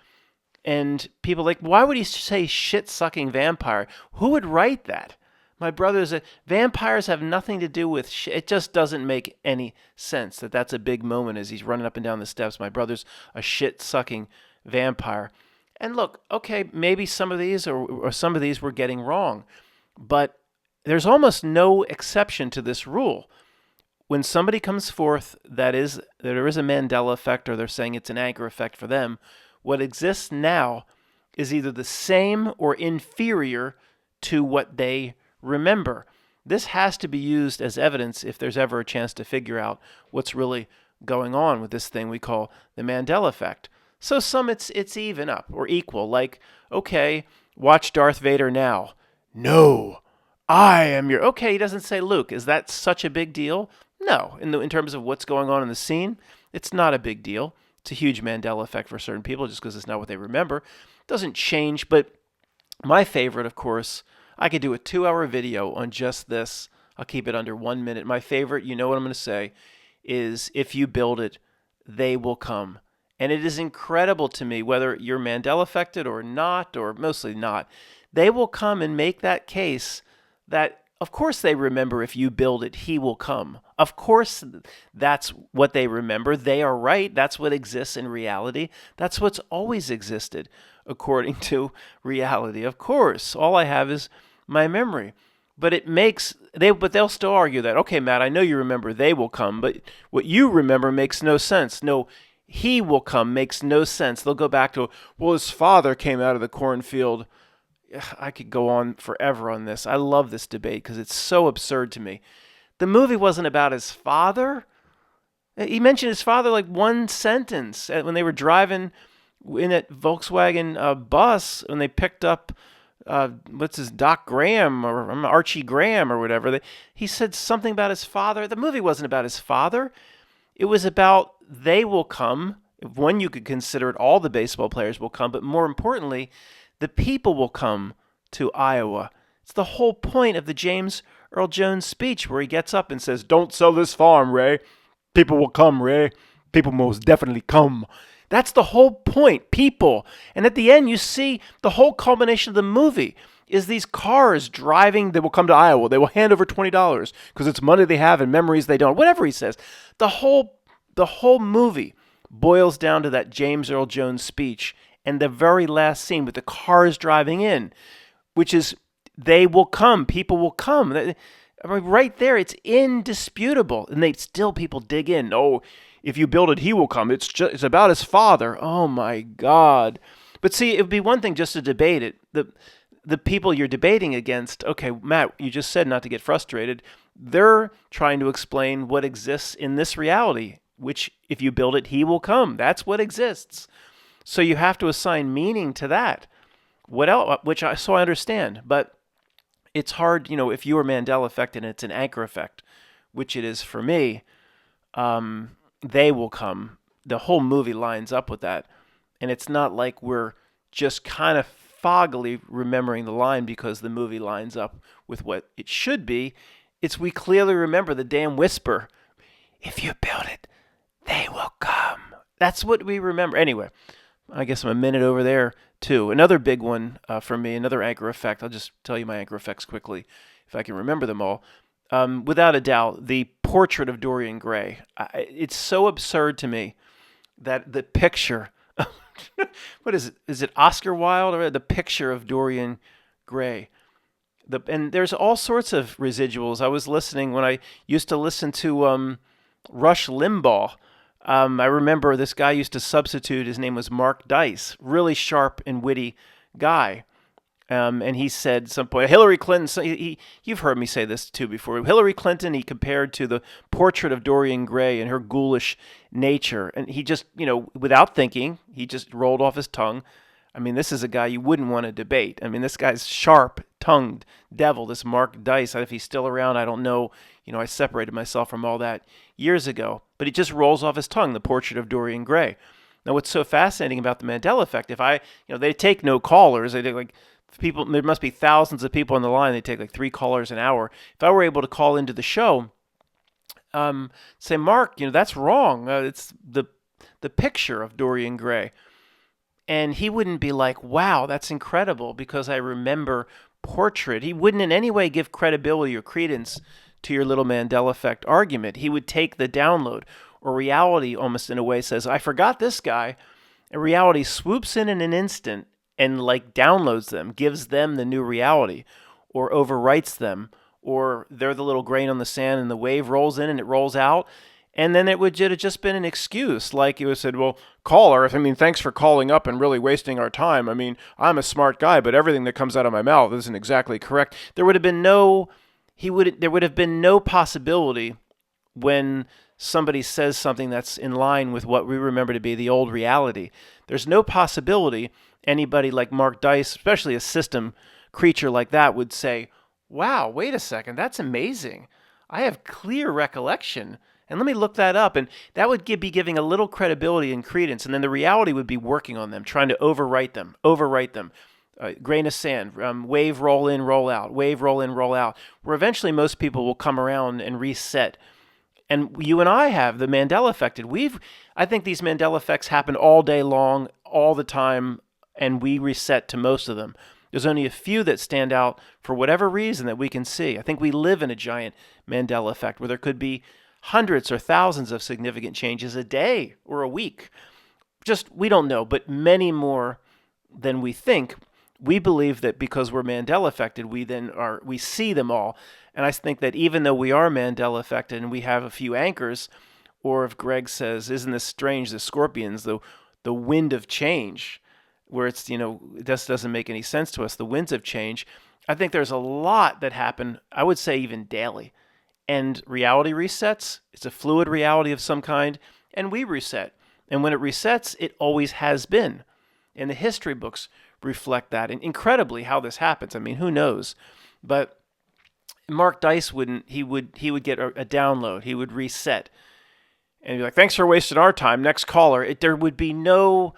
And people like, why would he say shit-sucking vampire? Who would write that? My brother's vampires have nothing to do with shit. It just doesn't make any sense that's a big moment as he's running up and down the steps. My brother's a shit-sucking vampire. And look, okay, maybe some of these or some of these we're getting wrong, but there's almost no exception to this rule. When somebody comes forth that there is a Mandela effect, or they're saying it's an anchor effect for them, what exists now is either the same or inferior to what they remember. This has to be used as evidence if there's ever a chance to figure out what's really going on with this thing we call the Mandela effect. So some it's even up or equal. Like, okay, Watch Darth Vader now. No, I am your... Okay, he doesn't say Luke. Is that such a big deal? No. In terms of what's going on in the scene, it's not a big deal. It's a huge Mandela effect for certain people just because it's not what they remember. It doesn't change, but my favorite, of course, I could do a 2-hour video on just this. I'll keep it under 1 minute. My favorite, you know what I'm going to say, is if you build it, they will come. And it is incredible to me, whether you're Mandela affected or not, or mostly not, they will come and make that case that, of course, they remember if you build it, he will come. Of course, that's what they remember. They are right. That's what exists in reality. That's what's always existed, according to reality. Of course, all I have is my memory. But they'll still argue that, okay, Matt, I know you remember they will come, but what you remember makes no sense. No, he will come makes no sense. They'll go back to, well, his father came out of the cornfield. I could go on forever on this. I love this debate because it's so absurd to me. The movie wasn't about his father. He mentioned his father like one sentence when they were driving in that Volkswagen bus when they picked up Doc Graham or Archie Graham or whatever. He said something about his father. The movie wasn't about his father. It was about they will come. One, you could consider it all the baseball players will come, but more importantly, the people will come to Iowa. It's the whole point of the James Earl Jones speech where he gets up and says, "Don't sell this farm, Ray. People will come, Ray. People most definitely come." That's the whole point, people. And at the end, you see the whole culmination of the movie is these cars driving. They will come to Iowa. They will hand over $20 because it's money they have and memories they don't. Whatever he says. The whole movie boils down to that James Earl Jones speech and the very last scene with the cars driving in, which is they will come. People will come. I mean, right there, it's indisputable. And people dig in. Oh, if you build it, he will come. It's about his father. Oh, my God. But see, it would be one thing just to debate it. The people you're debating against, okay, Matt, you just said not to get frustrated. They're trying to explain what exists in this reality, which if you build it, he will come. That's what exists. So you have to assign meaning to that. What else? So I understand. But it's hard, if you are Mandela affected and it's an anchor effect, which it is for me, they will come. The whole movie lines up with that. And it's not like we're just kind of foggily remembering the line because the movie lines up with what it should be. It's we clearly remember the damn whisper. If you build it, they will come. That's what we remember. Anyway, I guess I'm a minute over there too. Another big one for me, another anchor effect. I'll just tell you my anchor effects quickly if I can remember them all. Without a doubt, the portrait of Dorian Gray. It's so absurd to me that the picture, what is it? Is it Oscar Wilde or the picture of Dorian Gray? And there's all sorts of residuals. I was listening when I used to listen to Rush Limbaugh. I remember this guy used to substitute. His name was Mark Dice, really sharp and witty guy. And he said at some point, Hillary Clinton, you've heard me say this too before. Hillary Clinton, he compared to the portrait of Dorian Gray and her ghoulish nature. And he just, without thinking, he just rolled off his tongue. I mean, this is a guy you wouldn't want to debate. I mean, this guy's sharp-tongued devil, this Mark Dice. If he's still around, I don't know. I separated myself from all that years ago. But he just rolls off his tongue, the portrait of Dorian Gray. Now, what's so fascinating about the Mandela effect, they take no callers. They take people, there must be thousands of people on the line. They take 3 callers an hour. If I were able to call into the show, say, Mark, that's wrong. It's the picture of Dorian Gray. And he wouldn't be like, wow, that's incredible because I remember portrait. He wouldn't in any way give credibility or credence to your little Mandela effect argument. He would take the download, or reality almost in a way says, I forgot this guy. And reality swoops in an instant and downloads them, gives them the new reality, or overwrites them, or they're the little grain on the sand and the wave rolls in and it rolls out. And then it would have just been an excuse. Like it was said, well, caller, thanks for calling up and really wasting our time. I'm a smart guy, but everything that comes out of my mouth isn't exactly correct. There would have been no possibility when somebody says something that's in line with what we remember to be the old reality. There's no possibility anybody like Mark Dice, especially a system creature like that, would say, wow, wait a second, that's amazing. I have clear recollection. And let me look that up. And that would be giving a little credibility and credence. And then the reality would be working on them, trying to overwrite them. Grain of sand, wave, roll in, roll out, wave, roll in, roll out, where eventually most people will come around and reset. And you and I have the Mandela effect. I think these Mandela effects happen all day long, all the time, and we reset to most of them. There's only a few that stand out for whatever reason that we can see. I think we live in a giant Mandela effect where there could be hundreds or thousands of significant changes a day or a week. Just, we don't know, but many more than we think. We believe that because we're Mandela affected, we see them all. And I think that even though we are Mandela affected and we have a few anchors, or if Greg says, isn't this strange, the scorpions, the wind of change, where it's, it just doesn't make any sense to us, the winds of change, I think there's a lot that happen, I would say even daily. And reality resets. It's a fluid reality of some kind, and we reset. And when it resets, it always has been. And the history books reflect that. And incredibly, how this happens. I mean, who knows? But Mark Dice he would get a download. He would reset, and he'd be like, "Thanks for wasting our time. Next caller." There would be no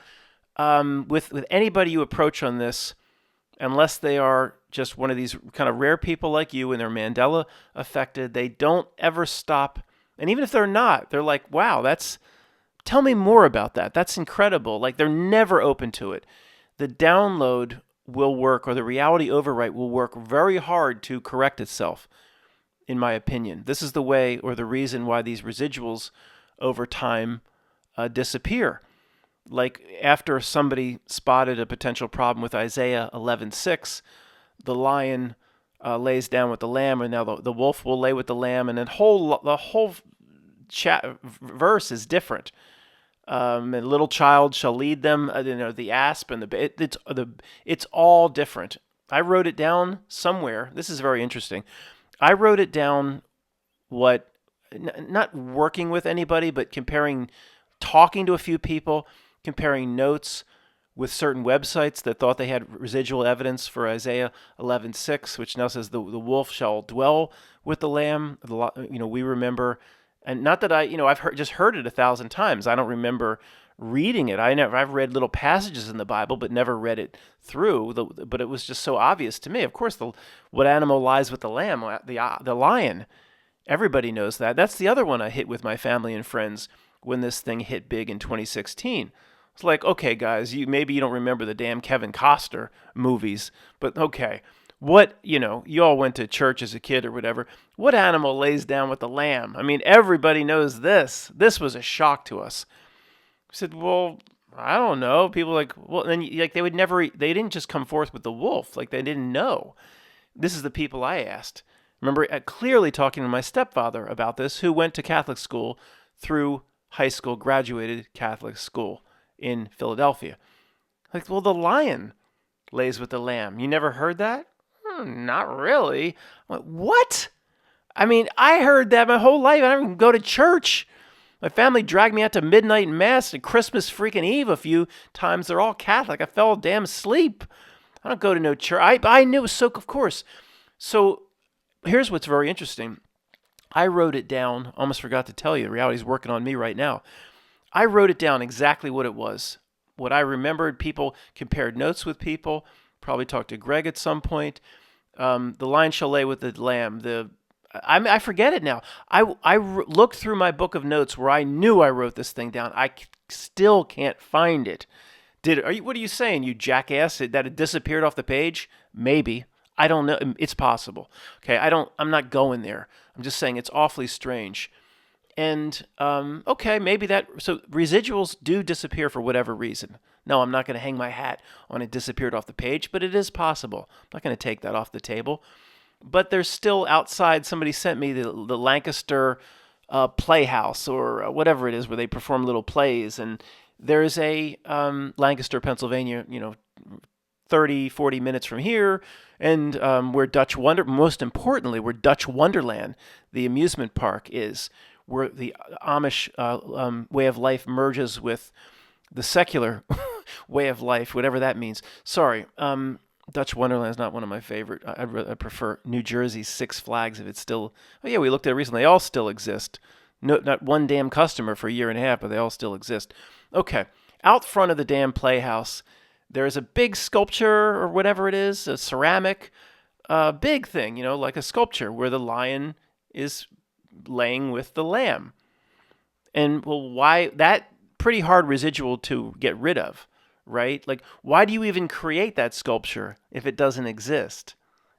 with anybody you approach on this, unless they are just one of these kind of rare people like you and they're Mandela affected. They don't ever stop. And even if they're not, they're like, wow, tell me more about that. That's incredible. Like, they're never open to it. The download will work, or the reality overwrite will work very hard to correct itself, in my opinion. This is the way, or the reason why these residuals over time disappear. Like, after somebody spotted a potential problem with Isaiah 11:6, the lion lays down with the lamb, and now the wolf will lay with the lamb, and the whole verse is different. And a little child shall lead them. The asp and it's all different. I wrote it down somewhere. This is very interesting. I wrote it down. Not working with anybody, but talking to a few people, comparing notes with certain websites that thought they had residual evidence for Isaiah 11:6, which now says the wolf shall dwell with the lamb. We remember, and not that I've just heard it 1,000 times. I don't remember reading it. I've read little passages in the Bible, but never read it through. But it was just so obvious to me. Of course, what animal lies with the lamb? The lion. Everybody knows that. That's the other one I hit with my family and friends when this thing hit big in 2016. It's like, okay, guys, maybe you don't remember the damn Kevin Costner movies, but okay. You all went to church as a kid or whatever. What animal lays down with the lamb? I mean, everybody knows this. This was a shock to us. I said, well, I don't know. People like, well, then they didn't just come forth with the wolf. Like, they didn't know. This is the people I asked. Remember clearly talking to my stepfather about this, who went to Catholic school through high school, graduated Catholic school in Philadelphia. Like, well, the lion lays with the lamb. You never heard that? Not really. I'm like, what? I mean, I heard that my whole life. I don't even go to church. My family dragged me out to midnight mass and Christmas freaking Eve a few times. They're all Catholic. I fell damn asleep. I don't go to no church. I knew it was so, of course. So here's what's very interesting. I wrote it down. Almost forgot to tell you. The reality's working on me right now. I wrote it down exactly what it was. What I remembered. People compared notes with people. Probably talked to Greg at some point. The lion shall lay with the lamb. I forget it now. I looked through my book of notes where I knew I wrote this thing down. I still can't find it. What are you saying, you jackass? That it disappeared off the page? Maybe. I don't know. It's possible. Okay, I'm not going there. I'm just saying it's awfully strange. And okay, maybe so residuals do disappear for whatever reason. No, I'm not going to hang my hat on it disappeared off the page, but it is possible. I'm not going to take that off the table. But there's still outside, somebody sent me the Lancaster Playhouse or whatever it is where they perform little plays. And there's a Lancaster, Pennsylvania, 30, 40 minutes from here. And most importantly, where Dutch Wonderland, the amusement park, is, where the Amish way of life merges with the secular way of life, whatever that means. Sorry, Dutch Wonderland is not one of my favorite. I prefer New Jersey's Six Flags if it's still. Oh yeah, we looked at it recently. They all still exist. No, not one damn customer for a year and a half, but they all still exist. Okay, out front of the damn playhouse, there's a big sculpture or whatever it is, a ceramic, big thing, like a sculpture where the lion is laying with the lamb. And well, why that pretty hard residual to get rid of, right? Like, why do you even create that sculpture if it doesn't exist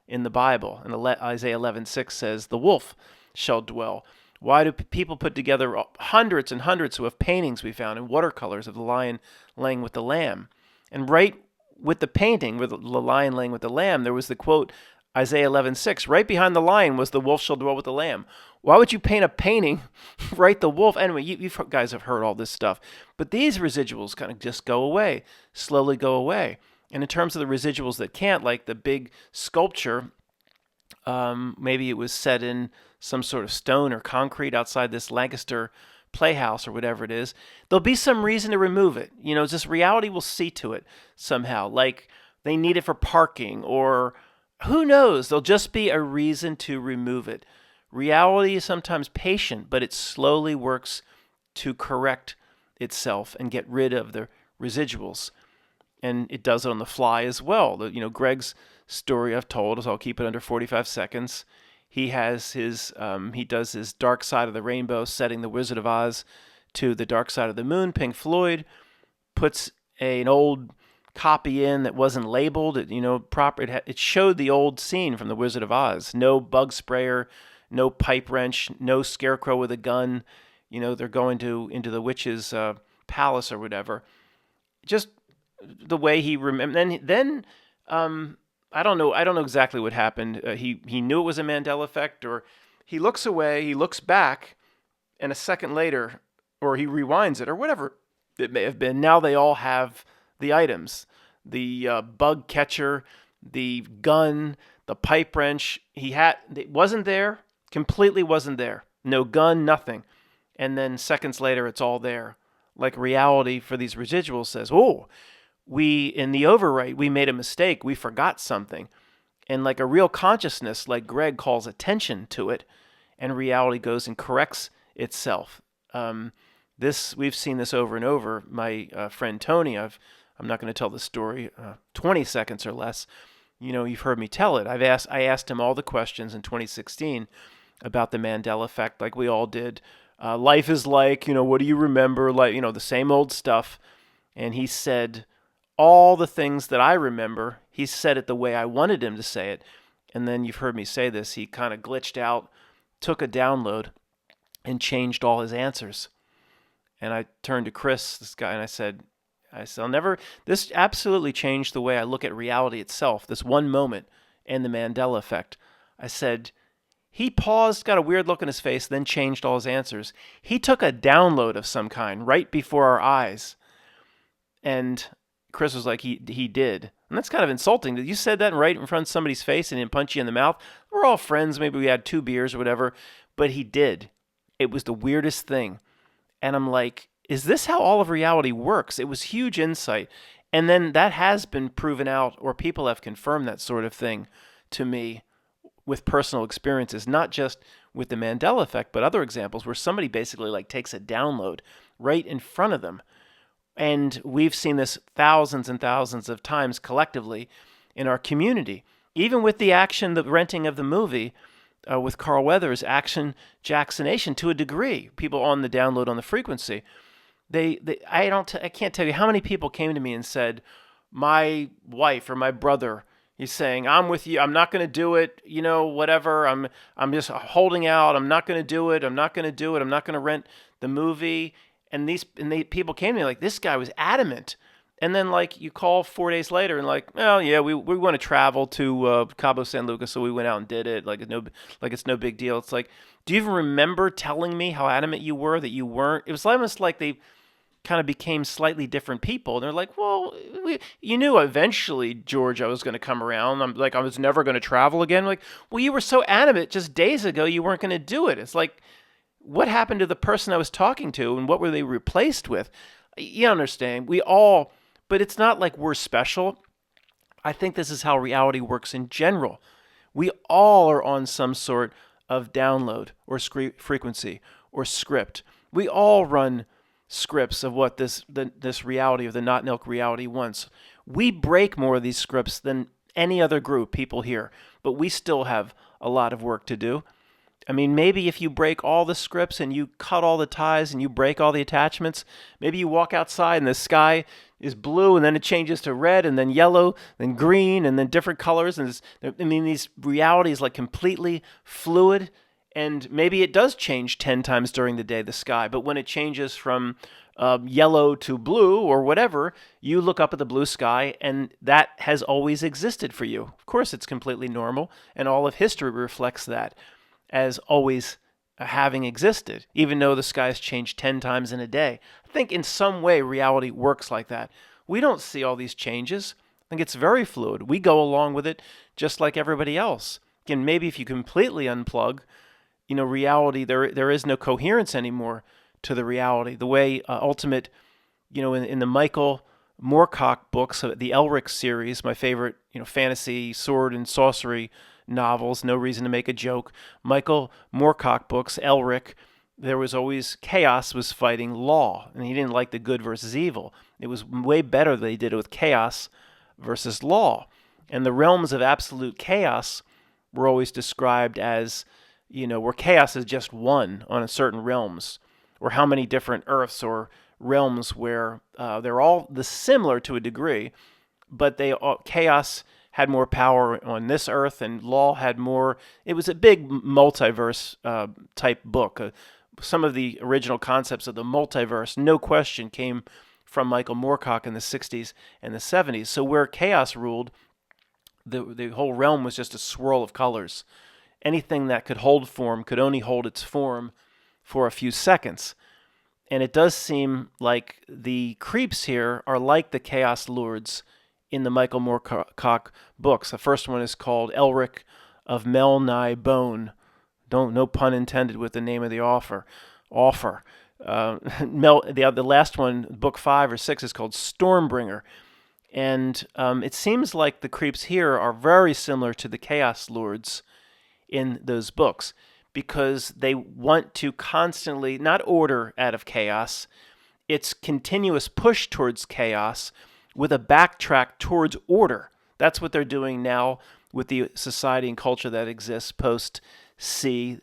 in the Bible? And Isaiah 11:6 says, "The wolf shall dwell." Why do people put together hundreds and hundreds of paintings we found in watercolors of the lion laying with the lamb? And right with the painting, with the lion laying with the lamb, there was the quote, Isaiah 11:6. Right behind the lion was "the wolf shall dwell with the lamb." Why would you paint a painting, write the wolf? Anyway, you guys have heard all this stuff. But these residuals kind of just go away, slowly go away. And in terms of the residuals that can't, like the big sculpture, maybe it was set in some sort of stone or concrete outside this Lancaster playhouse or whatever it is, there'll be some reason to remove it. Just reality will see to it somehow. Like they need it for parking or who knows? There'll just be a reason to remove it. Reality is sometimes patient, but it slowly works to correct itself and get rid of the residuals. And it does it on the fly as well. Greg's story I've told, so I'll keep it under 45 seconds. He has he does his Dark Side of the Rainbow, setting the Wizard of Oz to the Dark Side of the Moon, Pink Floyd, puts an old copy in that wasn't labeled. Proper. It showed the old scene from the Wizard of Oz. No bug sprayer, no pipe wrench, no scarecrow with a gun. They're going into the witch's palace or whatever. Just the way he remembered. Then I don't know exactly what happened. He knew it was a Mandela effect, or he looks away, he looks back, and a second later, or he rewinds it, or whatever it may have been. Now they all have the items, the bug catcher, the gun, the pipe wrench. It wasn't there, completely wasn't there. No gun, nothing. And then seconds later, it's all there. Like reality for these residuals says, oh, in the overwrite, we made a mistake. We forgot something. And like a real consciousness, like Greg calls attention to it, and reality goes and corrects itself. We've seen this over and over. My friend Tony, I'm not going to tell the story, 20 seconds or less. You've heard me tell it. I asked him all the questions in 2016 about the Mandela effect, like we all did. Life is like, what do you remember? Like, the same old stuff. And he said all the things that I remember. He said it the way I wanted him to say it. And then you've heard me say this. He kind of glitched out, took a download, and changed all his answers. And I turned to Chris, this guy, and I said, this absolutely changed the way I look at reality itself, this one moment and the Mandela effect. I said, he paused, got a weird look on his face, then changed all his answers. He took a download of some kind right before our eyes. And Chris was like, he did. And that's kind of insulting. You said that right in front of somebody's face and he didn't punch you in the mouth. We're all friends. Maybe we had 2 beers or whatever. But he did. It was the weirdest thing. And I'm like, is this how all of reality works? It was huge insight. And then that has been proven out, or people have confirmed that sort of thing to me with personal experiences, not just with the Mandela effect, but other examples where somebody basically like takes a download right in front of them. And we've seen this thousands and thousands of times collectively in our community. Even with the renting of the movie with Carl Weathers, action Jacksonation to a degree. People on the download on the frequency. I can't tell you how many people came to me and said, my wife or my brother, he's saying, I'm with you. I'm not going to do it. Whatever. I'm just holding out. I'm not going to do it. I'm not going to do it. I'm not going to rent the movie. And people came to me like, this guy was adamant. And then like you call 4 days later and like, well, yeah, we want to travel to Cabo San Lucas, so we went out and did it. Like it's no big deal. It's like, do you even remember telling me how adamant you were that you weren't? It was almost like they kind of became slightly different people. And they're like, well, you knew eventually, George, I was going to come around. I'm like, I was never going to travel again. Like, well, you were so adamant just days ago you weren't going to do it. It's like, What happened to the person I was talking to and what were they replaced with? You understand, we all, but it's not like we're special. I think this is how reality works in general. We all are on some sort of download or frequency or script. We all run scripts of what this reality of the not milk reality wants. We break more of these scripts than any other group people here, but we still have a lot of work to do. I mean, maybe if you break all the scripts and you cut all the ties and you break all the attachments, maybe you walk outside and the sky is blue and then it changes to red and then yellow, then green and then different colors. And these realities like completely fluid. And maybe it does change 10 times during the day, the sky. But when it changes from yellow to blue or whatever, you look up at the blue sky and that has always existed for you. Of course, it's completely normal. And all of history reflects that as always having existed, even though the skies change 10 times in a day. I think in some way reality works like that. We don't see all these changes. I think it's very fluid. We go along with it just like everybody else. Again, maybe if you completely unplug, reality, there is no coherence anymore to the reality. The way ultimate, in the Michael Moorcock books, the Elric series, my favorite, fantasy, sword and sorcery novels, No Reason to Make a Joke, Michael Moorcock books, Elric, there was always chaos was fighting law, and he didn't like the good versus evil. It was way better that he did it with chaos versus law. And the realms of absolute chaos were always described as, where chaos is just one on a certain realms, or how many different earths or realms where they're all similar to a degree, but chaos had more power on this earth and law had more. It was a big multiverse type book. Some of the original concepts of the multiverse, no question, came from Michael Moorcock in the 60s and the 70s. So where chaos ruled, the whole realm was just a swirl of colors. Anything that could hold form could only hold its form for a few seconds. And it does seem like the creeps here are like the Chaos Lords in the Michael Moorcock books. The first one is called Elric of Mel Nye Bone. No pun intended with the name of the author. The last one, book 5 or 6, is called Stormbringer. And it seems like the creeps here are very similar to the Chaos Lords in those books, because they want to constantly, not order out of chaos, it's continuous push towards chaos with a backtrack towards order. That's what they're doing now with the society and culture that exists post C,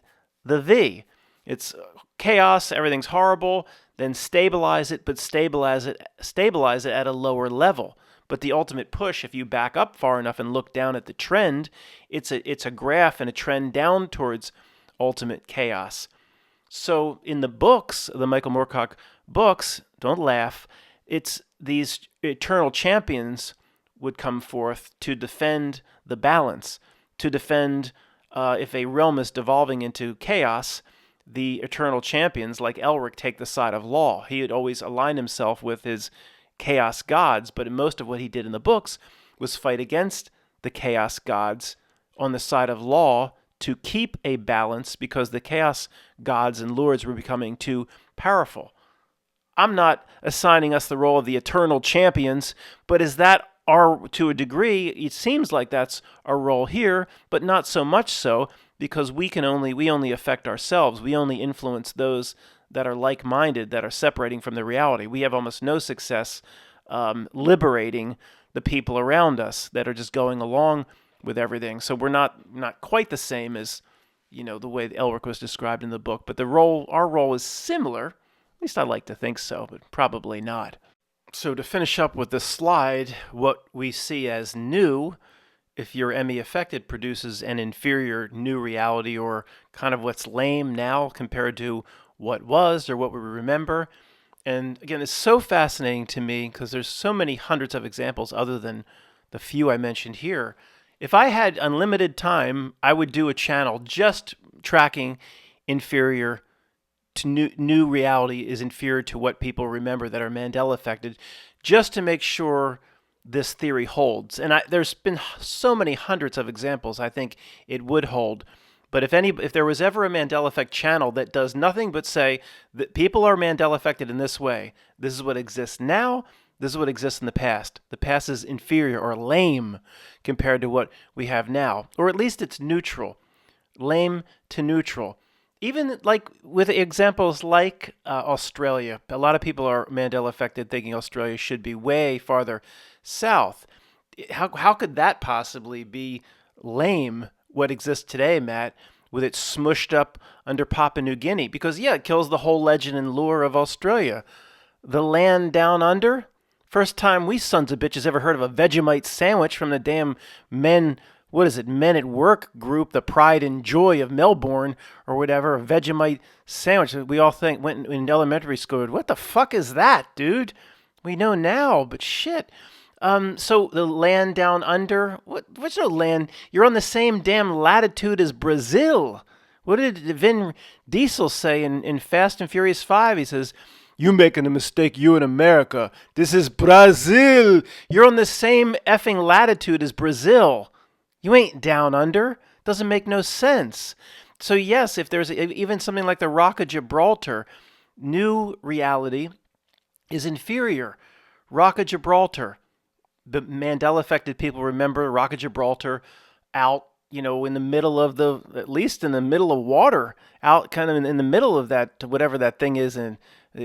the V. It's chaos, everything's horrible, then stabilize it, but stabilize it at a lower level. But the ultimate push, if you back up far enough and look down at the trend, it's a graph and a trend down towards ultimate chaos. So in the books, the Michael Moorcock books, don't laugh, it's these eternal champions would come forth to defend the balance, to defend if a realm is devolving into chaos, the eternal champions like Elric take the side of law. He had always aligned himself with his chaos gods, but most of what he did in the books was fight against the chaos gods on the side of law to keep a balance, because the chaos gods and lords were becoming too powerful. I'm not assigning us the role of the eternal champions, but is that to a degree, it seems like that's our role here, but not so much so, because we only affect ourselves. We only influence those that are like-minded, that are separating from the reality. We have almost no success liberating the people around us that are just going along with everything. So we're not quite the same as, the way Elric was described in the book, but our role is similar. At least I like to think so, but probably not. So to finish up with this slide, what we see as new, if you're ME affected, produces an inferior new reality, or kind of what's lame now compared to what was or what we remember. And again, it's so fascinating to me because there's so many hundreds of examples other than the few I mentioned here. If I had unlimited time, I would do a channel just tracking inferior to new reality is inferior to what people remember that are Mandela affected, just to make sure this theory holds. And there's been so many hundreds of examples I think it would hold. But if there was ever a Mandela effect channel that does nothing but say that people are Mandela affected in this way, this is what exists now, this is what exists in the past. The past is inferior or lame compared to what we have now, or at least it's neutral, lame to neutral. Even like with examples like Australia, a lot of people are Mandela affected, thinking Australia should be way farther south. How could that possibly be lame? What exists today, Matt, with it smushed up under Papua New Guinea? Because yeah, it kills the whole legend and lure of Australia. The land down under. First time we sons of bitches ever heard of a Vegemite sandwich from the damn men. What is it? Men at Work group, the Pride and Joy of Melbourne, or whatever. A Vegemite sandwich. We all went in elementary school. What the fuck is that, dude? We know now, but shit. So the land down under, what's the land? You're on the same damn latitude as Brazil. What did Vin Diesel say in Fast and Furious 5? He says, "You making a mistake, you in America. This is Brazil." You're on the same effing latitude as Brazil. You ain't down under. Doesn't make no sense. So yes, if there's even something like the Rock of Gibraltar, new reality is inferior. Rock of Gibraltar. The Mandela affected people remember Rock of Gibraltar out, in the middle of at least in the middle of water, out kind of in the middle of that, whatever that thing is, in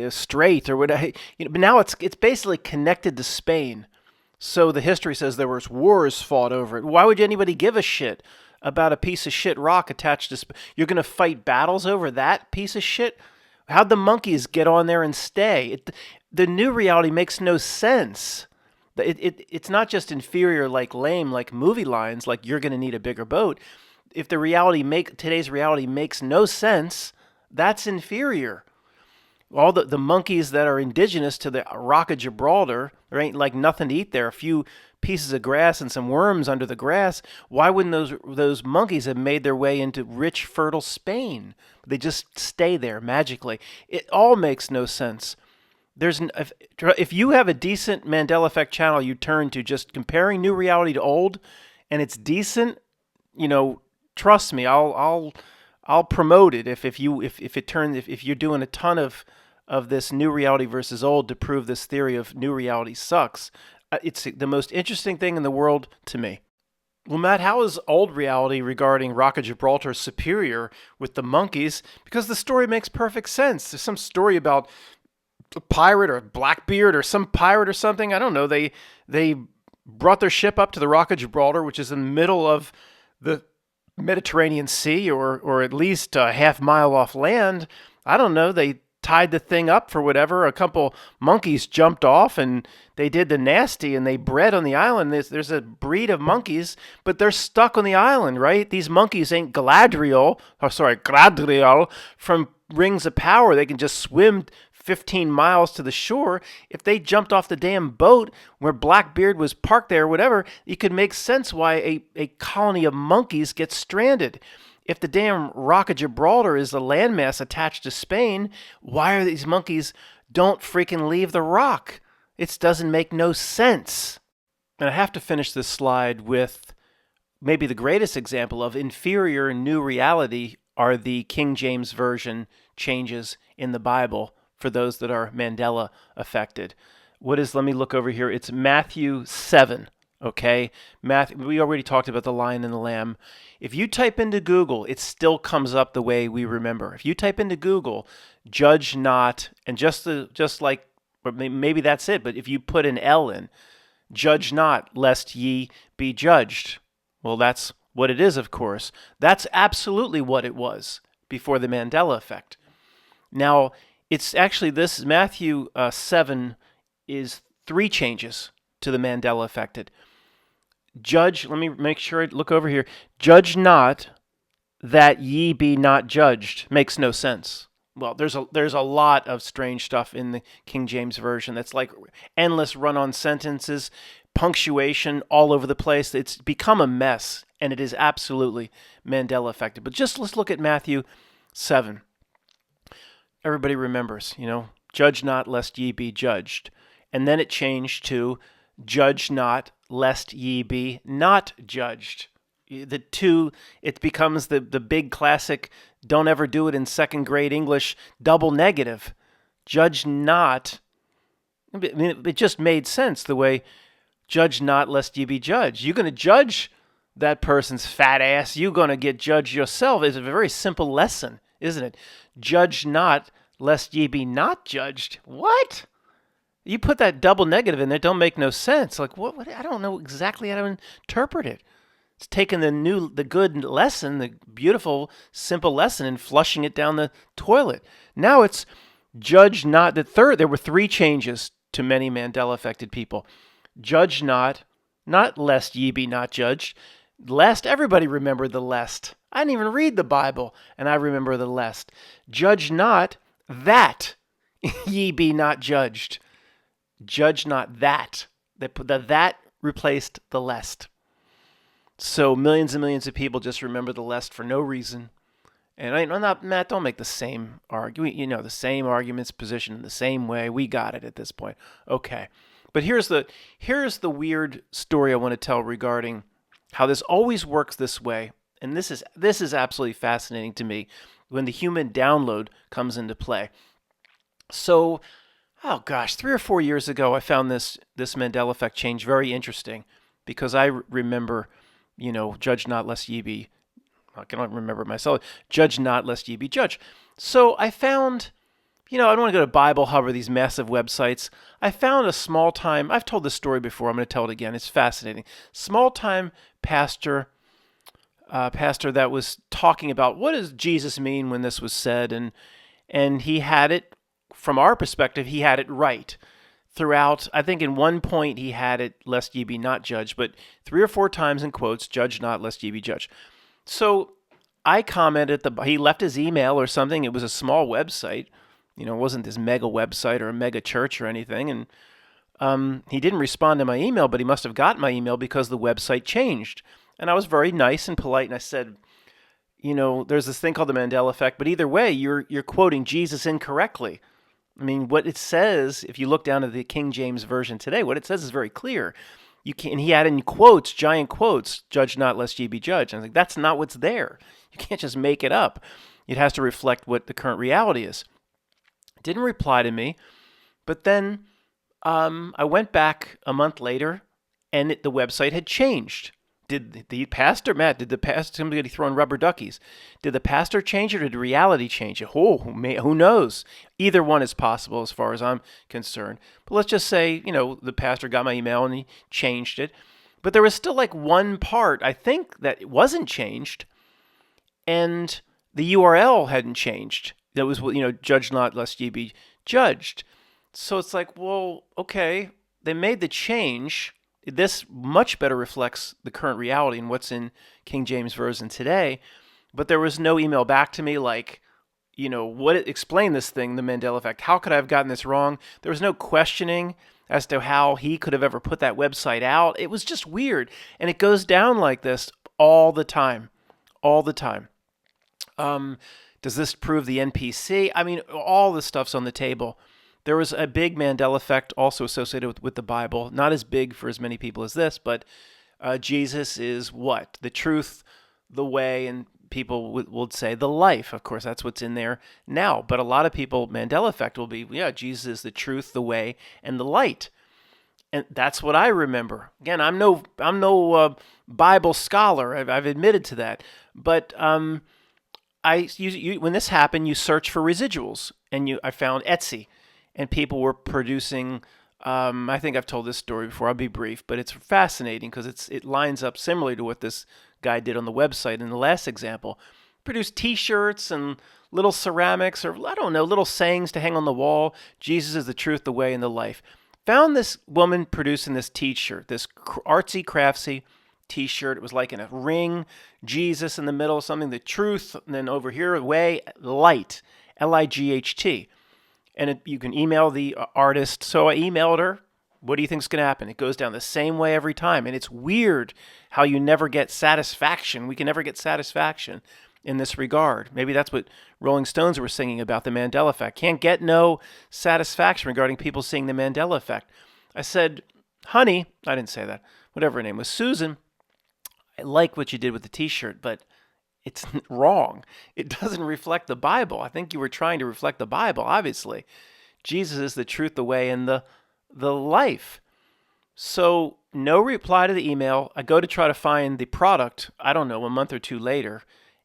strait or whatever. But now it's basically connected to Spain. So the history says there was wars fought over it. Why would anybody give a shit about a piece of shit rock attached to Spain? You're going to fight battles over that piece of shit? How'd the monkeys get on there and stay? The new reality makes no sense. It's not just inferior, like lame, like movie lines, like you're going to need a bigger boat. If today's reality makes no sense, that's inferior. All the monkeys that are indigenous to the Rock of Gibraltar, there ain't like nothing to eat there. A few pieces of grass and some worms under the grass. Why wouldn't those monkeys have made their way into rich, fertile Spain? They just stay there magically. It all makes no sense. If you have a decent Mandela effect channel you turn to just comparing new reality to old, and it's decent, trust me, I'll promote it if you're doing a ton of this new reality versus old to prove this theory of new reality sucks. It's the most interesting thing in the world to me. Well, Matt, how is old reality regarding Rock of Gibraltar superior with the monkeys? Because the story makes perfect sense. There's some story about a pirate or Blackbeard or some pirate or something. I don't know. They brought their ship up to the Rock of Gibraltar, which is in the middle of the Mediterranean Sea, or at least a half mile off land. I don't know. They tied the thing up for whatever. A couple monkeys jumped off and they did the nasty and they bred on the island. There's a breed of monkeys, but they're stuck on the island, right? These monkeys ain't Galadriel from Rings of Power. They can just swim 15 miles to the shore. If they jumped off the damn boat where Blackbeard was parked there or whatever, it could make sense why a colony of monkeys gets stranded. If the damn Rock of Gibraltar is the landmass attached to Spain, why are these monkeys don't freaking leave the rock? It doesn't make no sense. And I have to finish this slide with maybe the greatest example of inferior new reality are the King James Version changes in the Bible for those that are Mandela affected. Let me look over here. It's Matthew 7, okay? We already talked about the lion and the lamb. If you type into Google, it still comes up the way we remember. If you type into Google, judge not, and just like, or maybe that's it, but if you put an L in, judge not, lest ye be judged. Well, that's what it is, of course. That's absolutely what it was before the Mandela effect. Now, it's actually this Matthew 7 is 3 changes to the Mandela affected. Judge, let me make sure I look over here. Judge not that ye be not judged. Makes no sense. Well, there's a lot of strange stuff in the King James Version that's like endless run-on sentences, punctuation all over the place. It's become a mess, and it is absolutely Mandela affected. But let's look at Matthew 7. Everybody remembers, judge not lest ye be judged. And then it changed to judge not lest ye be not judged. The two, it becomes the big classic, don't ever do it in second grade English, double negative. Judge not. I mean, it just made sense the way judge not lest ye be judged. You're going to judge that person's fat ass. You're going to get judged yourself. It's a very simple lesson, isn't it? Judge not lest ye be not judged. What? You put that double negative in there, don't make no sense. Like, what? I don't know exactly how to interpret it. It's taking the good lesson, the beautiful, simple lesson, and flushing it down the toilet. Now it's judge not. There were three changes to many Mandela affected people. Judge not lest ye be not judged. Lest, everybody remembered the lest. I didn't even read the Bible, and I remember the lest. Judge not that ye be not judged. Judge not that. The that replaced the lest. So millions and millions of people just remember the lest for no reason. And I'm not, Matt, don't make the same argument, the same arguments positioned in the same way. We got it at this point. Okay. But here's the weird story I want to tell regarding how this always works this way. And this is absolutely fascinating to me when the human download comes into play. So, 3 or 4 years ago, I found this Mandela effect change very interesting because I remember, judge not lest ye be, I cannot remember myself, judge not lest ye be judged. So I found, I don't want to go to Bible Hub or these massive websites. I found a small-time, I've told this story before, I'm going to tell it again, it's fascinating. Small-time pastor that was talking about what does Jesus mean when this was said, and he had it, from our perspective, he had it right throughout. I think in one point he had it, lest ye be not judged, but 3 or 4 times in quotes, judge not, lest ye be judged. So I commented, he left his email or something. It was a small website. It wasn't this mega website or a mega church or anything. And he didn't respond to my email, but he must have gotten my email because the website changed. And I was very nice and polite, and I said, there's this thing called the Mandela effect, but either way, you're quoting Jesus incorrectly. I mean, what it says, if you look down at the King James Version today, what it says is very clear. And he had in quotes, giant quotes, judge not lest ye be judged. And I was like, that's not what's there. You can't just make it up. It has to reflect what the current reality is. Didn't reply to me, but then I went back a month later, and the website had changed. Did the pastor, Matt, somebody throwing rubber duckies? Did the pastor change it or did reality change it? Who knows? Either one is possible as far as I'm concerned. But let's just say, the pastor got my email and he changed it. But there was still like one part, I think, that it wasn't changed, and the URL hadn't changed. That was, judge not lest ye be judged. So it's like, well, okay, they made the change. This much better reflects the current reality and what's in King James Version today. But there was no email back to me like, explain this thing, the Mandela effect. How could I have gotten this wrong? There was no questioning as to how he could have ever put that website out. It was just weird. And it goes down like this all the time. All the time. Does this prove the NPC? I mean, all this stuff's on the table. There was a big Mandela effect also associated with the Bible. Not as big for as many people as this, but Jesus is what? The truth, the way, and people would say the life. Of course, that's what's in there now. But a lot of people, Mandela effect will be, Jesus is the truth, the way, and the light. And that's what I remember. Again, I'm no Bible scholar. I've admitted to that. But when this happened, you search for residuals, and I found Etsy. And people were producing, I think I've told this story before, I'll be brief, but it's fascinating because it lines up similarly to what this guy did on the website in the last example. Produced t-shirts and little ceramics or, I don't know, little sayings to hang on the wall. Jesus is the truth, the way, and the life. Found this woman producing this t-shirt, this artsy, craftsy t-shirt. It was like in a ring, Jesus in the middle, something, the truth, and then over here, way, light, L-I-G-H-T. And you can email the artist. So I emailed her. What do you think's going to happen? It goes down the same way every time. And it's weird how you never get satisfaction. We can never get satisfaction in this regard. Maybe that's what Rolling Stones were singing about, the Mandela effect. Can't get no satisfaction regarding people seeing the Mandela effect. I said, honey, I didn't say that, whatever her name was, Susan, I like what you did with the t-shirt, but it's wrong. It doesn't reflect the Bible. I think you were trying to reflect the Bible, obviously. Jesus is the truth, the way, and the life. So no reply to the email. I go to try to find the product, I don't know, a month or two later.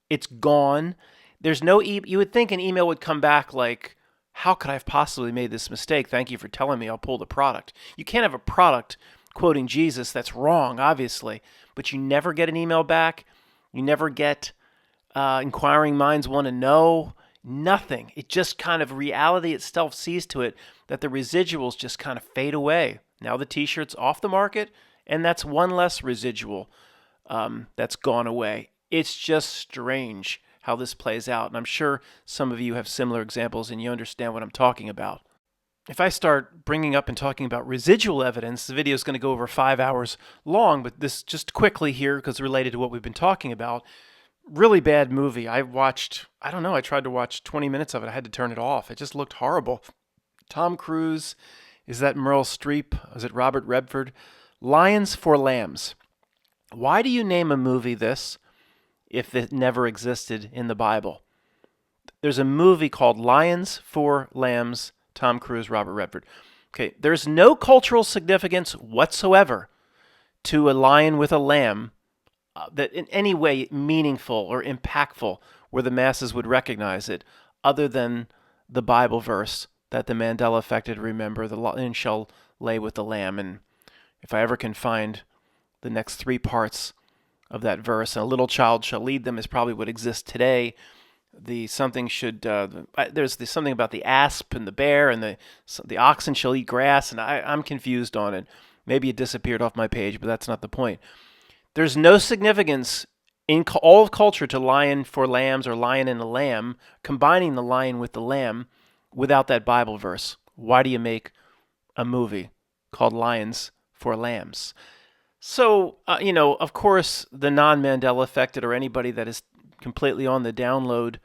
It's gone. There's no you would think an email would come back like, how could I have possibly made this mistake? Thank you for telling me. I'll pull the product. You can't have a product quoting Jesus. That's wrong, obviously. But you never get an email back. You never get inquiring minds want to know. Nothing. It just kind of reality itself sees to it that the residuals just kind of fade away. Now the t-shirt's off the market, and that's one less residual that's gone away. It's just strange how this plays out, and I'm sure some of you have similar examples and you understand what I'm talking about. If I start bringing up and talking about residual evidence, the video is going to go over 5 hours long, but this just quickly here, because related to what we've been talking about, really bad movie. I tried to watch 20 minutes of it. I had to turn it off. It just looked horrible. Tom Cruise, is that Meryl Streep? Is it Robert Redford? Lions for Lambs. Why do you name a movie this if it never existed in the Bible? There's a movie called Lions for Lambs, Tom Cruise, Robert Redford. Okay, there's no cultural significance whatsoever to a lion with a lamb that in any way meaningful or impactful where the masses would recognize it, other than the Bible verse that the Mandela effect to remember, the lion shall lay with the lamb. And if I ever can find the next 3 parts of that verse, and a little child shall lead them is probably what exists today. There's something about the asp and the bear and the oxen shall eat grass, and I'm confused on it. Maybe it disappeared off my page, but that's not the point. There's no significance in all of culture to lion for lambs or lion and a lamb, combining the lion with the lamb without that Bible verse. Why do you make a movie called Lions for Lambs? So, of course, the non-Mandela affected or anybody that is completely on the download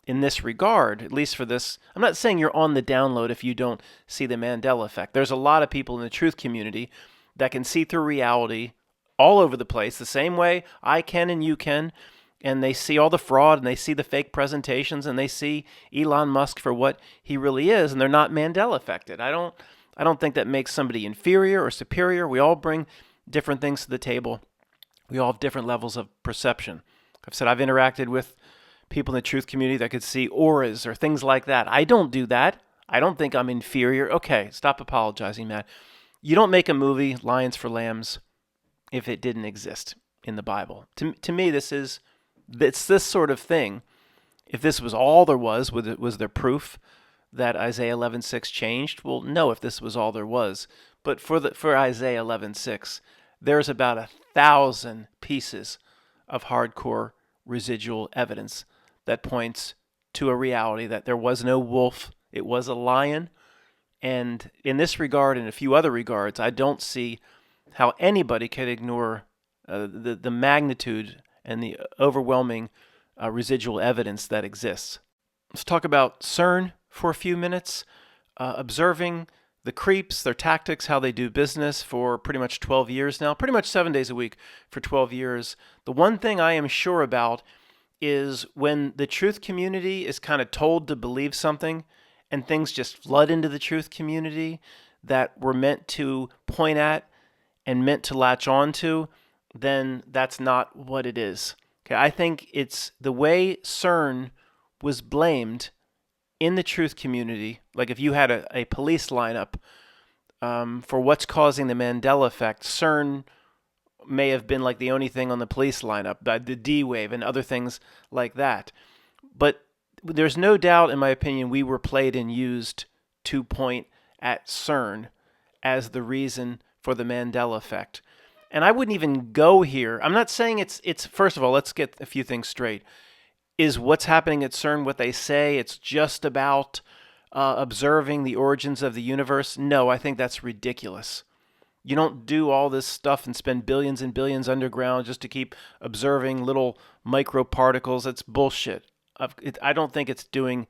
in this regard, at least for this, I'm not saying you're on the download if you don't see the Mandela effect. There's a lot of people in the truth community that can see through reality all over the place, the same way I can and you can, and they see all the fraud and they see the fake presentations and they see Elon Musk for what he really is, and they're not Mandela affected. I don't think that makes somebody inferior or superior. We all bring different things to the table. We all have different levels of perception. I've said I've interacted with people in the truth community that could see auras or things like that. I don't do that. I don't think I'm inferior. Okay, stop apologizing, Matt. You don't make a movie, Lions for Lambs, if it didn't exist in the Bible. To me, it's this sort of thing. If this was all there was there proof that Isaiah 11:6 changed? Well, no, if this was all there was. But for Isaiah 11:6, there's about 1,000 pieces of hardcore residual evidence that points to a reality that there was no wolf, it was a lion. And in this regard and a few other regards, I don't see how anybody can ignore the magnitude and the overwhelming residual evidence that exists. Let's talk about CERN for a few minutes, observing the creeps, their tactics, how they do business for pretty much 12 years now, pretty much 7 days a week for 12 years. The one thing I am sure about is when the truth community is kind of told to believe something and things just flood into the truth community that were meant to point at and meant to latch on to, then that's not what it is. Okay, I think it's the way CERN was blamed in the truth community. Like if you had a police lineup for what's causing the Mandela effect, CERN may have been like the only thing on the police lineup, the D wave and other things like that. But there's no doubt, in my opinion, we were played and used to point at CERN as the reason for the Mandela effect. And I wouldn't even go here. I'm not saying it's first of all, let's get a few things straight. Is what's happening at CERN what they say? It's just about observing the origins of the universe? No, I think that's ridiculous. You don't do all this stuff and spend billions and billions underground just to keep observing little microparticles. That's bullshit. I don't think it's doing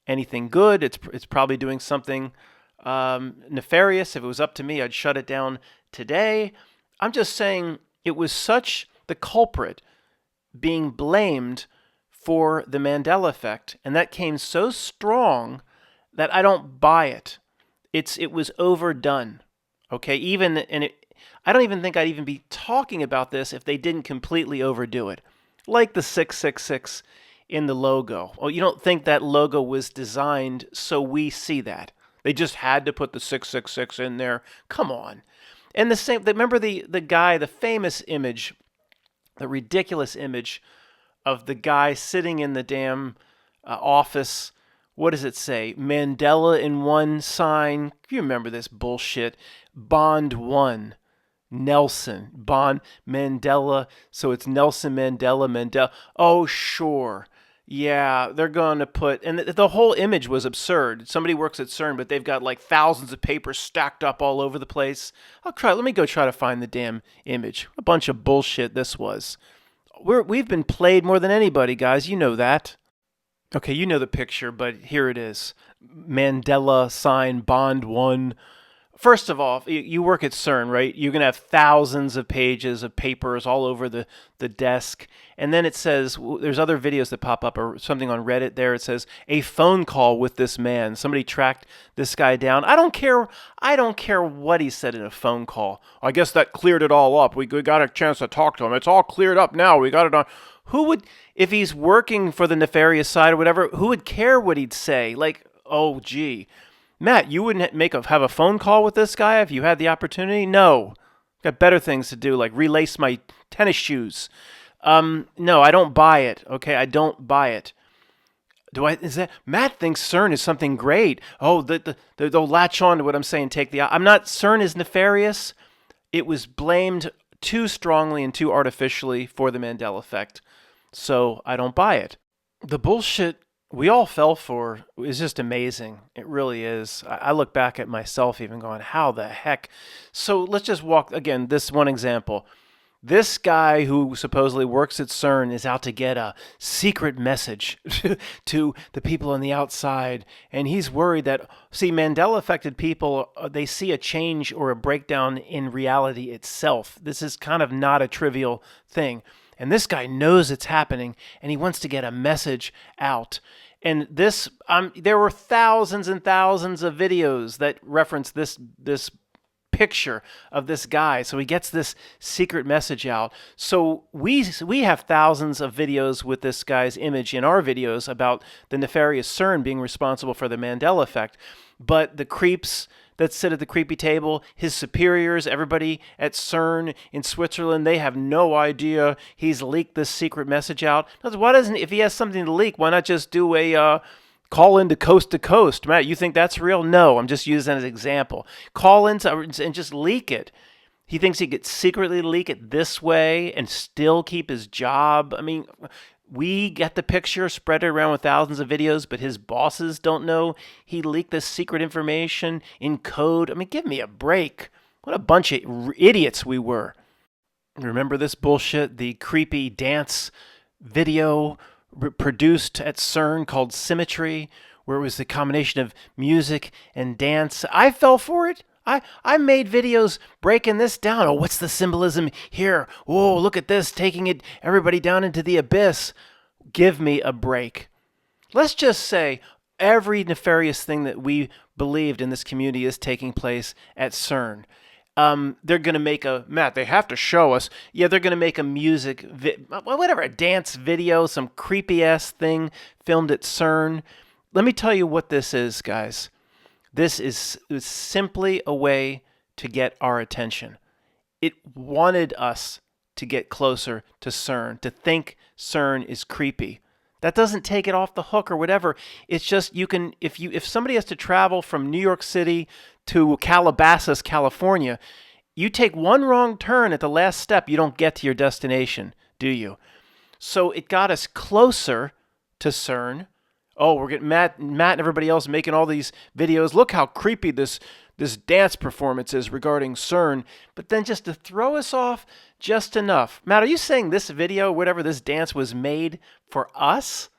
anything good. It's probably doing something nefarious. If it was up to me, I'd shut it down today. I'm just saying it was such the culprit being blamed for the Mandela effect, and that came so strong that I don't buy it. It was overdone. Okay, I don't even think I'd even be talking about this if they didn't completely overdo it. Like the 666 in the logo. Oh, you don't think that logo was designed so we see that? They just had to put the 666 in there. Come on. And the same, remember the guy, the famous image, the ridiculous image of the guy sitting in the damn office. What does it say? Mandela in one sign. You remember this bullshit. Bond 1. Nelson. Bond Mandela. So it's Nelson Mandela. Oh, sure. Yeah, they're going to put... And the whole image was absurd. Somebody works at CERN, but they've got like thousands of papers stacked up all over the place. Let me go try to find the damn image. A bunch of bullshit this was. We've been played more than anybody, guys. You know that. Okay, you know the picture, but here it is. Mandela sign, Bond 1. First of all, you work at CERN, right? You're going to have thousands of pages of papers all over the desk. And then it says, there's other videos that pop up or something on Reddit there. It says, a phone call with this man. Somebody tracked this guy down. I don't care what he said in a phone call. I guess that cleared it all up. We got a chance to talk to him. It's all cleared up now. We got it on. Who would, if he's working for the nefarious side or whatever, who would care what he'd say? Like, oh, gee. Matt, you wouldn't have a phone call with this guy if you had the opportunity? No. Got better things to do, like relace my tennis shoes. No, I don't buy it. Okay, I don't buy it. Matt thinks CERN is something great. Oh, they'll latch on to what I'm saying. CERN is nefarious. It was blamed too strongly and too artificially for the Mandela effect. So I don't buy it. The bullshit we all fell for is just amazing. It really is. I look back at myself even going, how the heck? So let's just walk, again, this one example. This guy who supposedly works at CERN is out to get a secret message to the people on the outside. And he's worried that, see, Mandela affected people, they see a change or a breakdown in reality itself. This is kind of not a trivial thing. And this guy knows it's happening, and he wants to get a message out. And this, there were thousands and thousands of videos that reference this picture of this guy. So he gets this secret message out. So we have thousands of videos with this guy's image in our videos about the nefarious CERN being responsible for the Mandela effect. But the creeps that sit at the creepy table, his superiors, everybody at CERN in Switzerland, they have no idea he's leaked this secret message out. Why doesn't, if he has something to leak, why not just do a call into coast to coast? Matt, you think that's real? No, I'm just using that as an example. Call in and just leak it. He thinks he could secretly leak it this way and still keep his job. I mean, we get the picture, spread it around with thousands of videos, but his bosses don't know he leaked this secret information in code. I mean, give me a break. What a bunch of idiots we were. Remember this bullshit? The creepy dance video produced at CERN called Symmetry, where it was the combination of music and dance. I fell for it. I made videos breaking this down. Oh, what's the symbolism here? Whoa, look at this, taking everybody down into the abyss. Give me a break. Let's just say every nefarious thing that we believed in this community is taking place at CERN. They're going to make Matt, they have to show us. Yeah, they're going to make a a dance video, some creepy-ass thing filmed at CERN. Let me tell you what this is, guys. This is simply a way to get our attention. It wanted us to get closer to CERN, to think CERN is creepy. That doesn't take it off the hook or whatever. It's just if somebody has to travel from New York City to Calabasas, California, you take one wrong turn at the last step, you don't get to your destination, do you? So it got us closer to CERN. Oh, we're getting Matt and everybody else making all these videos. Look how creepy this dance performance is regarding CERN. But then just to throw us off just enough. Matt, are you saying this video, whatever this dance was made for us?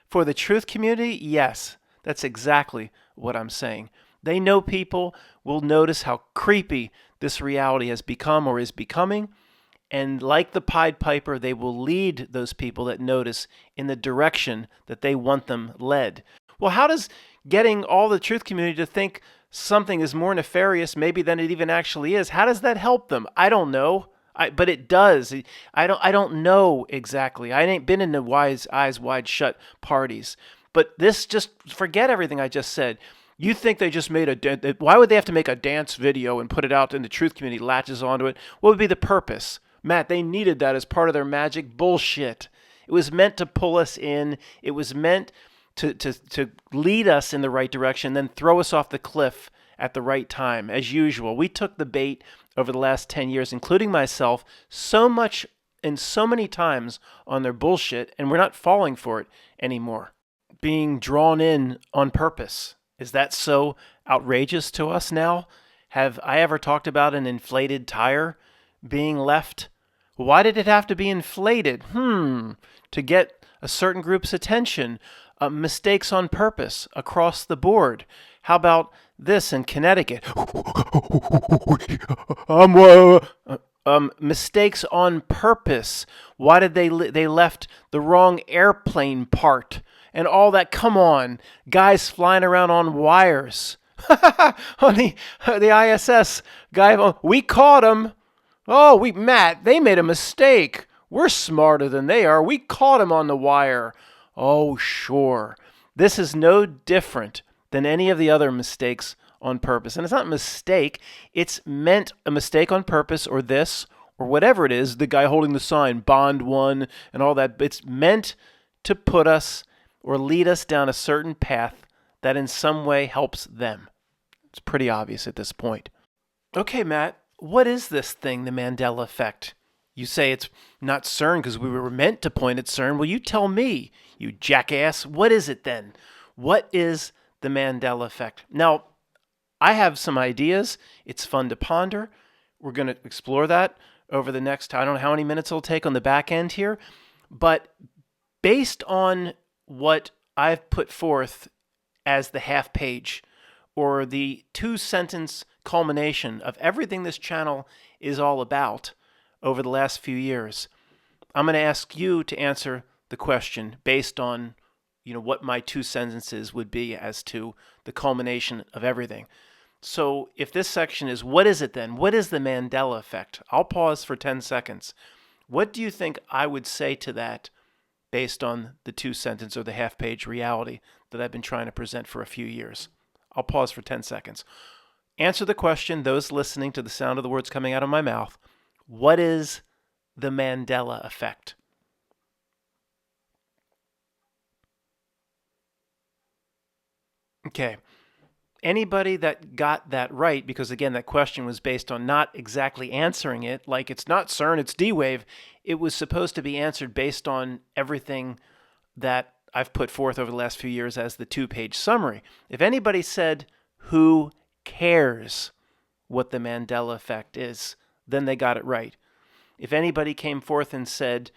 For the truth community? Yes, that's exactly what I'm saying. They know people will notice how creepy this reality has become or is becoming. And like the Pied Piper, they will lead those people that notice in the direction that they want them led. Well, how does getting all the truth community to think something is more nefarious maybe than it even actually is, how does that help them? I don't know. But it does. I don't know exactly. I ain't been in the eyes wide shut parties. But this, just forget everything I just said. You think they just made why would they have to make a dance video and put it out and the truth community latches onto it? What would be the purpose? Matt, they needed that as part of their magic bullshit. It was meant to pull us in. It was meant to lead us in the right direction, then throw us off the cliff at the right time. As usual, we took the bait over the last 10 years, including myself, so much and so many times on their bullshit, and we're not falling for it anymore. Being drawn in on purpose. Is that so outrageous to us now? Have I ever talked about an inflated tire being left? Why did it have to be inflated? To get a certain group's attention. Mistakes on purpose across the board. How about this in Connecticut? Mistakes on purpose. Why did they left the wrong airplane part and all that? Come on, guys flying around on wires on the ISS guy. We caught him. Oh, Matt, they made a mistake. We're smarter than they are. We caught him on the wire. Oh, sure. This is no different than any of the other mistakes on purpose. And it's not a mistake. It's meant a mistake on purpose, or this, or whatever it is, the guy holding the sign, Bond 1, and all that. It's meant to put us or lead us down a certain path that in some way helps them. It's pretty obvious at this point. Okay, Matt, what is this thing, the Mandela effect? You say it's not CERN because we were meant to point at CERN. Well, you tell me, you jackass. What is it then? What is the Mandela effect? Now, I have some ideas. It's fun to ponder. We're going to explore that over the next, I don't know how many minutes it'll take on the back end here. But based on what I've put forth as the half page or the 2-sentence culmination of everything this channel is all about over the last few years, I'm going to ask you to answer the question based on, what my 2 sentences would be as to the culmination of everything. So if this section is, what is it then? What is the Mandela effect? I'll pause for 10 seconds. What do you think I would say to that based on the 2-sentence or the half-page reality that I've been trying to present for a few years? I'll pause for 10 seconds. Answer the question, those listening to the sound of the words coming out of my mouth. What is the Mandela effect? Okay. Anybody that got that right, because again, that question was based on not exactly answering it, like it's not CERN, it's D-Wave. It was supposed to be answered based on everything that I've put forth over the last few years as the 2-page summary. If anybody said, who cares what the Mandela effect is, then they got it right. If anybody came forth and said,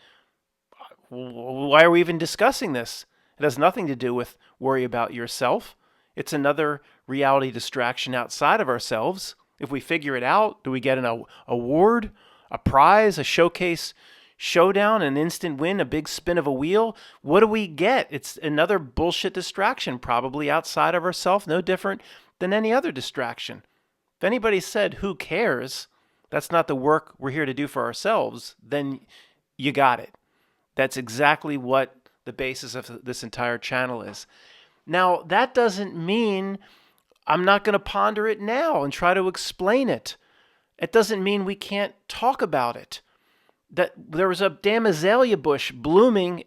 why are we even discussing this? It has nothing to do with worry about yourself. It's another reality distraction outside of ourselves. If we figure it out, do we get an award, a prize, a showcase showdown, an instant win, a big spin of a wheel? What do we get? It's another bullshit distraction, probably outside of ourselves, no different than any other distraction. If anybody said, who cares? That's not the work we're here to do for ourselves, then you got it. That's exactly what the basis of this entire channel is. Now, that doesn't mean I'm not going to ponder it now and try to explain it. It doesn't mean we can't talk about it. That there was a damn azalea bush blooming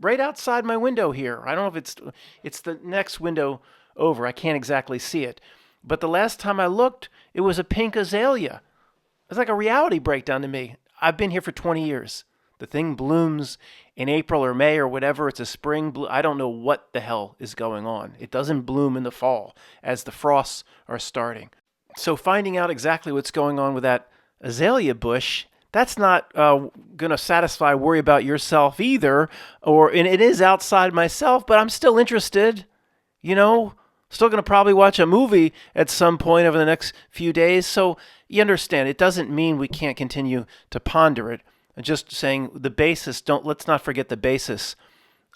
right outside my window here. I don't know if it's the next window over. I can't exactly see it. But the last time I looked, it was a pink azalea. It's like a reality breakdown to me. I've been here for 20 years. The thing blooms in April or May or whatever. It's a spring bloom. I don't know what the hell is going on. It doesn't bloom in the fall as the frosts are starting. So finding out exactly what's going on with that azalea bush, that's not going to satisfy worry about yourself either. And it is outside myself, but I'm still interested. Still going to probably watch a movie at some point over the next few days. So, you understand, it doesn't mean we can't continue to ponder it. I'm just saying the basis, let's not forget the basis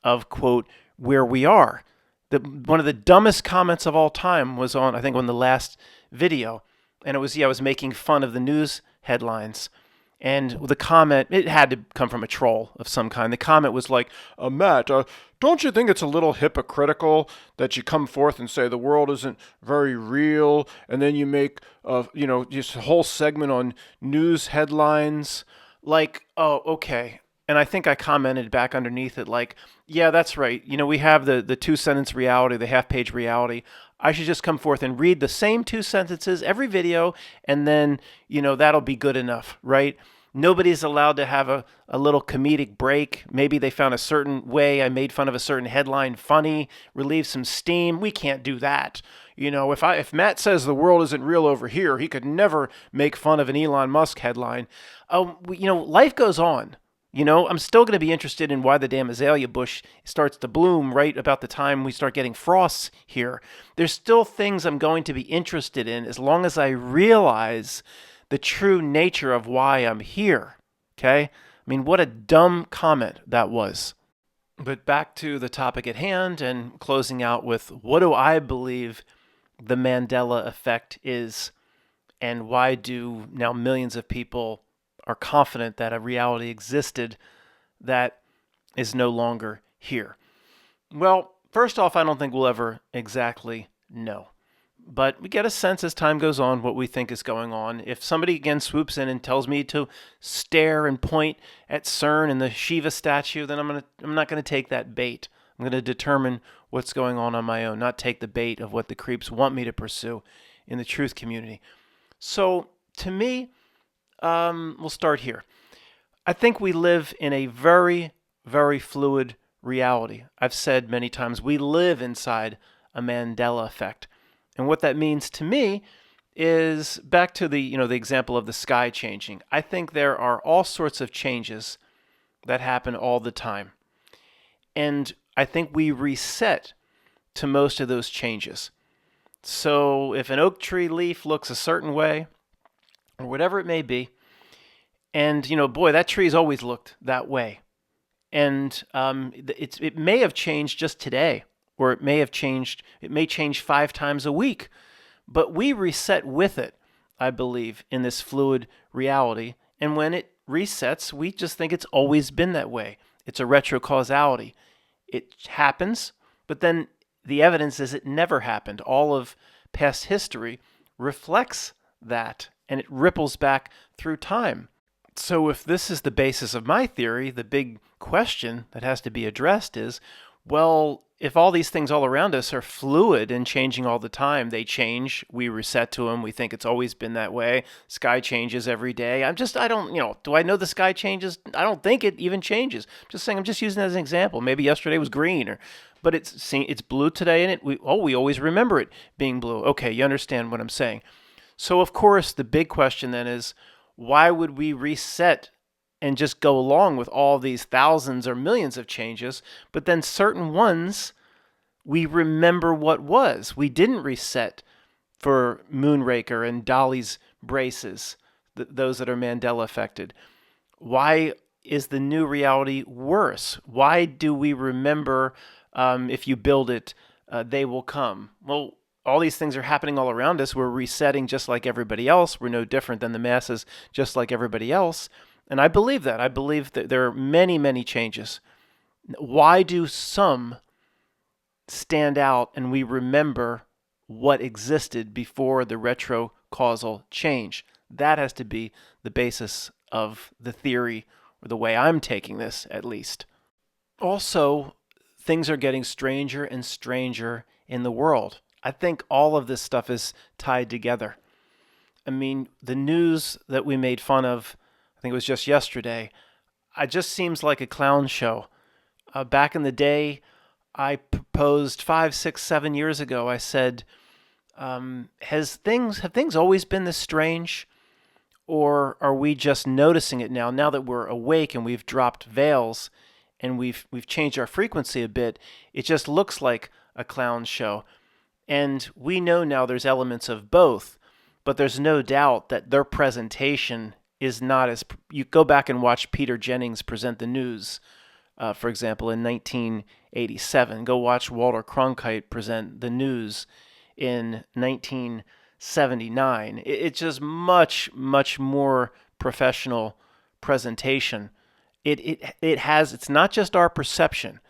of, quote, where we are. One of the dumbest comments of all time was on, I think, on the last video. And it was, I was making fun of the news headlines. And the comment, it had to come from a troll of some kind. The comment was like, Matt, don't you think it's a little hypocritical that you come forth and say the world isn't very real, and then you make, just a whole segment on news headlines? Like, oh, okay. And I think I commented back underneath it like, yeah, that's right. We have the two-sentence reality, the half-page reality. I should just come forth and read the same 2 sentences every video, and then, that'll be good enough, right? Nobody's allowed to have a little comedic break. Maybe they found a certain way I made fun of a certain headline funny, relieve some steam. We can't do that. If Matt says the world isn't real over here, he could never make fun of an Elon Musk headline. Life goes on. I'm still going to be interested in why the damn azalea bush starts to bloom right about the time we start getting frosts here. There's still things I'm going to be interested in as long as I realize the true nature of why I'm here. Okay? I mean, what a dumb comment that was. But back to the topic at hand and closing out with what do I believe the Mandela effect is, and why do now millions of people are confident that a reality existed that is no longer here? Well, first off, I don't think we'll ever exactly know. But we get a sense as time goes on what we think is going on. If somebody again swoops in and tells me to stare and point at CERN and the Shiva statue, then I'm not going to take that bait. I'm going to determine what's going on my own, not take the bait of what the creeps want me to pursue in the truth community. So to me, we'll start here. I think we live in a very, very fluid reality. I've said many times we live inside a Mandela effect. And what that means to me is back to the example of the sky changing. I think there are all sorts of changes that happen all the time. And I think we reset to most of those changes. So if an oak tree leaf looks a certain way, or whatever it may be, and, boy, that tree's always looked that way. And it may have changed just today, or it may change 5 times a week. But we reset with it, I believe, in this fluid reality. And when it resets, we just think it's always been that way. It's a retrocausality. It happens, but then the evidence is it never happened. All of past history reflects that, and it ripples back through time. So if this is the basis of my theory, the big question that has to be addressed is, well, if all these things all around us are fluid and changing all the time, they change, we reset to them, we think it's always been that way, sky changes every day. Do I know the sky changes? I don't think it even changes. I'm just using it as an example. Maybe yesterday was green, but it's blue today, and we always remember it being blue. Okay, you understand what I'm saying. So of course, the big question then is, why would we reset and just go along with all these thousands or millions of changes, but then certain ones, we remember what was. We didn't reset for Moonraker and Dolly's braces, those that are Mandela affected. Why is the new reality worse? Why do we remember, if you build it, they will come? Well, all these things are happening all around us. We're resetting just like everybody else. We're no different than the masses, just like everybody else. And I believe that. I believe that there are many, many changes. Why do some stand out and we remember what existed before the retrocausal change? That has to be the basis of the theory, or the way I'm taking this, at least. Also, things are getting stranger and stranger in the world. I think all of this stuff is tied together. I mean, the news that we made fun of, I think it was just yesterday, it just seems like a clown show. Back in the day, I proposed 5, 6, 7 years ago, I said, have things always been this strange? Or are we just noticing it now that we're awake and we've dropped veils and we've changed our frequency a bit? It just looks like a clown show. And we know now there's elements of both. but there's no doubt that their presentation is not as. You go back and watch Peter Jennings present the news, for example, in 1987. Go watch Walter Cronkite present the news in 1979. It's just much, much more professional presentation. It has. It's not just our perception.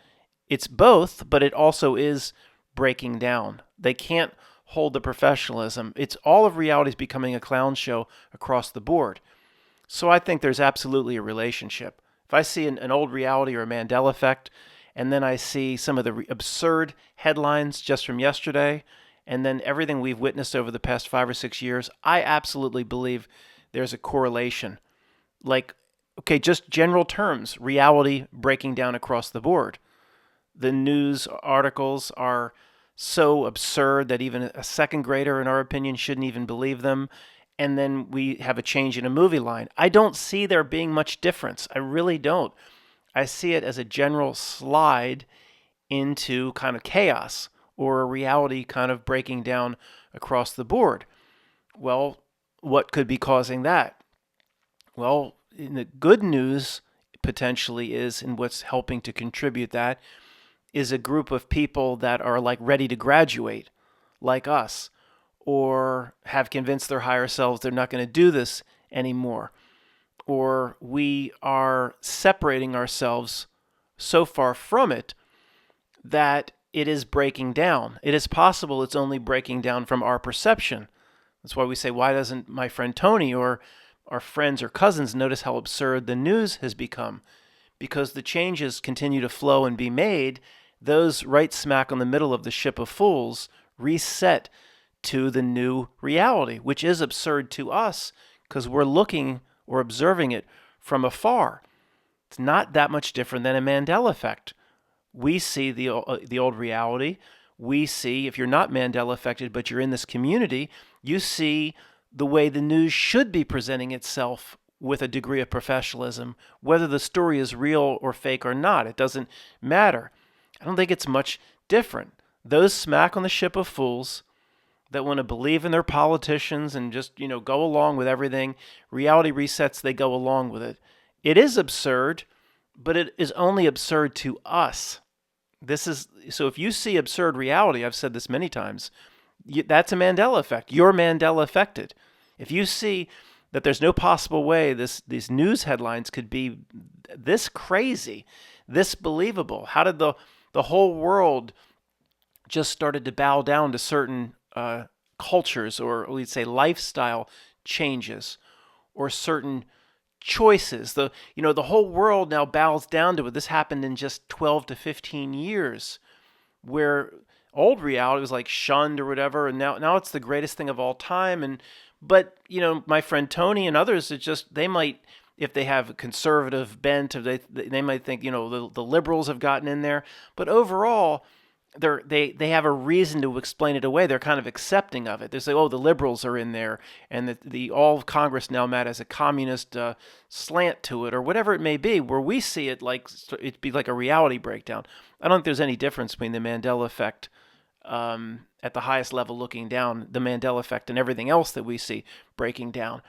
It's both, but it also is breaking down. They can't hold the professionalism. It's all of reality is becoming a clown show across the board. So I think there's absolutely a relationship. If I see an old reality or a Mandela effect, and then I see some of the absurd headlines just from yesterday, and then everything we've witnessed over the past 5 or 6 years, I absolutely believe there's a correlation. Like, okay, just general terms, reality breaking down across the board. The news articles are so absurd that even a second grader, in our opinion, shouldn't even believe them. And then we have a change in a movie line. I don't see there being much difference. I really don't. I see it as a general slide into kind of chaos or a reality kind of breaking down across the board. Well, what could be causing that? Well, in the good news potentially is, and what's helping to contribute that, is a group of people that are like ready to graduate, like us, or have convinced their higher selves they're not going to do this anymore. Or we are separating ourselves so far from it that it is breaking down. It is possible it's only breaking down from our perception. That's why we say, why doesn't my friend Tony or our friends or cousins notice how absurd the news has become? Because the changes continue to flow and be made. Those right smack on the middle of the ship of fools reset to the new reality, which is absurd to us because we're looking or observing it from afar. It's not that much different than a Mandela effect. We see the old reality. We see, if you're not Mandela affected, but you're in this community, you see the way the news should be presenting itself with a degree of professionalism. Whether the story is real or fake or not, it doesn't matter. I don't think it's much different. Those smack on the ship of fools that want to believe in their politicians and just, go along with everything. Reality resets, they go along with it. It is absurd, but it is only absurd to us. So if you see absurd reality, I've said this many times, that's a Mandela effect. You're Mandela affected. If you see that there's no possible way these news headlines could be this crazy, this believable, how did the whole world just started to bow down to certain cultures, or we'd say lifestyle changes, or certain choices. The whole world now bows down to it. This happened in just 12 to 15 years, where old reality was like shunned or whatever, and now it's the greatest thing of all time. But my friend Tony and others, they might, if they have a conservative bent, or they might think the liberals have gotten in there, but overall they have a reason to explain it away. They're kind of accepting of it. They say, oh, the liberals are in there, and the all of Congress now mad as a communist slant to it, or whatever it may be, where we see it like it'd be like a reality breakdown. I don't think there's any difference between the Mandela effect at the highest level looking down, the Mandela effect, and everything else that we see breaking down.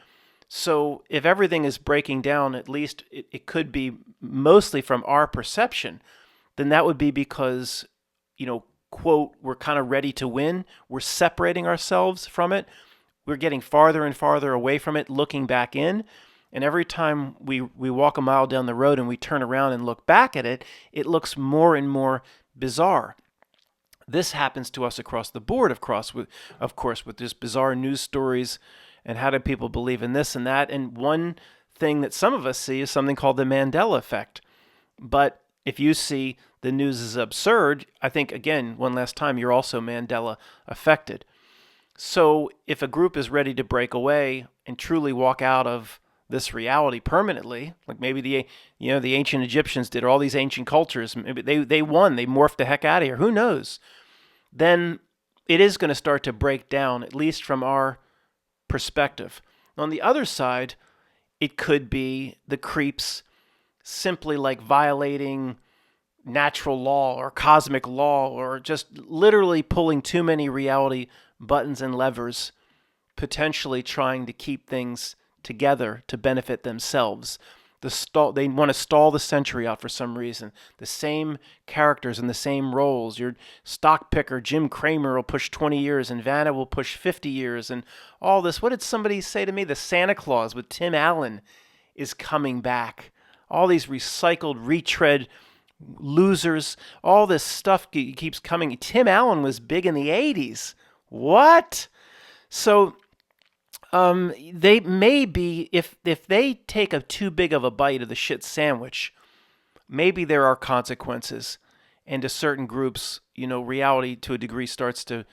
So if everything is breaking down, at least it could be mostly from our perception, then that would be because quote, we're kind of ready to win. We're separating ourselves from it. We're getting farther and farther away from it, looking back in. And every time we walk a mile down the road and we turn around and look back at it, it looks more and more bizarre. This happens to us across the board, of course, with just bizarre news stories and how do people believe in this and that. And one thing that some of us see is something called the Mandela effect. But if you see the news is absurd, I think, again, one last time, you're also Mandela affected. So if a group is ready to break away and truly walk out of this reality permanently, like maybe the ancient Egyptians did, or all these ancient cultures, maybe they won, they morphed the heck out of here, who knows? Then it is going to start to break down, at least from our perspective. On the other side, it could be the creeps simply like violating natural law or cosmic law, or just literally pulling too many reality buttons and levers potentially trying to keep things together to benefit themselves. They want to stall the century out for some reason. The same characters and the same roles. Your stock picker, Jim Cramer, will push 20 years, and Vanna will push 50 years, and all this. What did somebody say to me? The Santa Claus with Tim Allen is coming back. All these recycled, retread losers, all this stuff keeps coming. Tim Allen was big in the 80s. What? So they may be, if they take a too big of a bite of the shit sandwich, maybe there are consequences. And to certain groups, reality to a degree starts to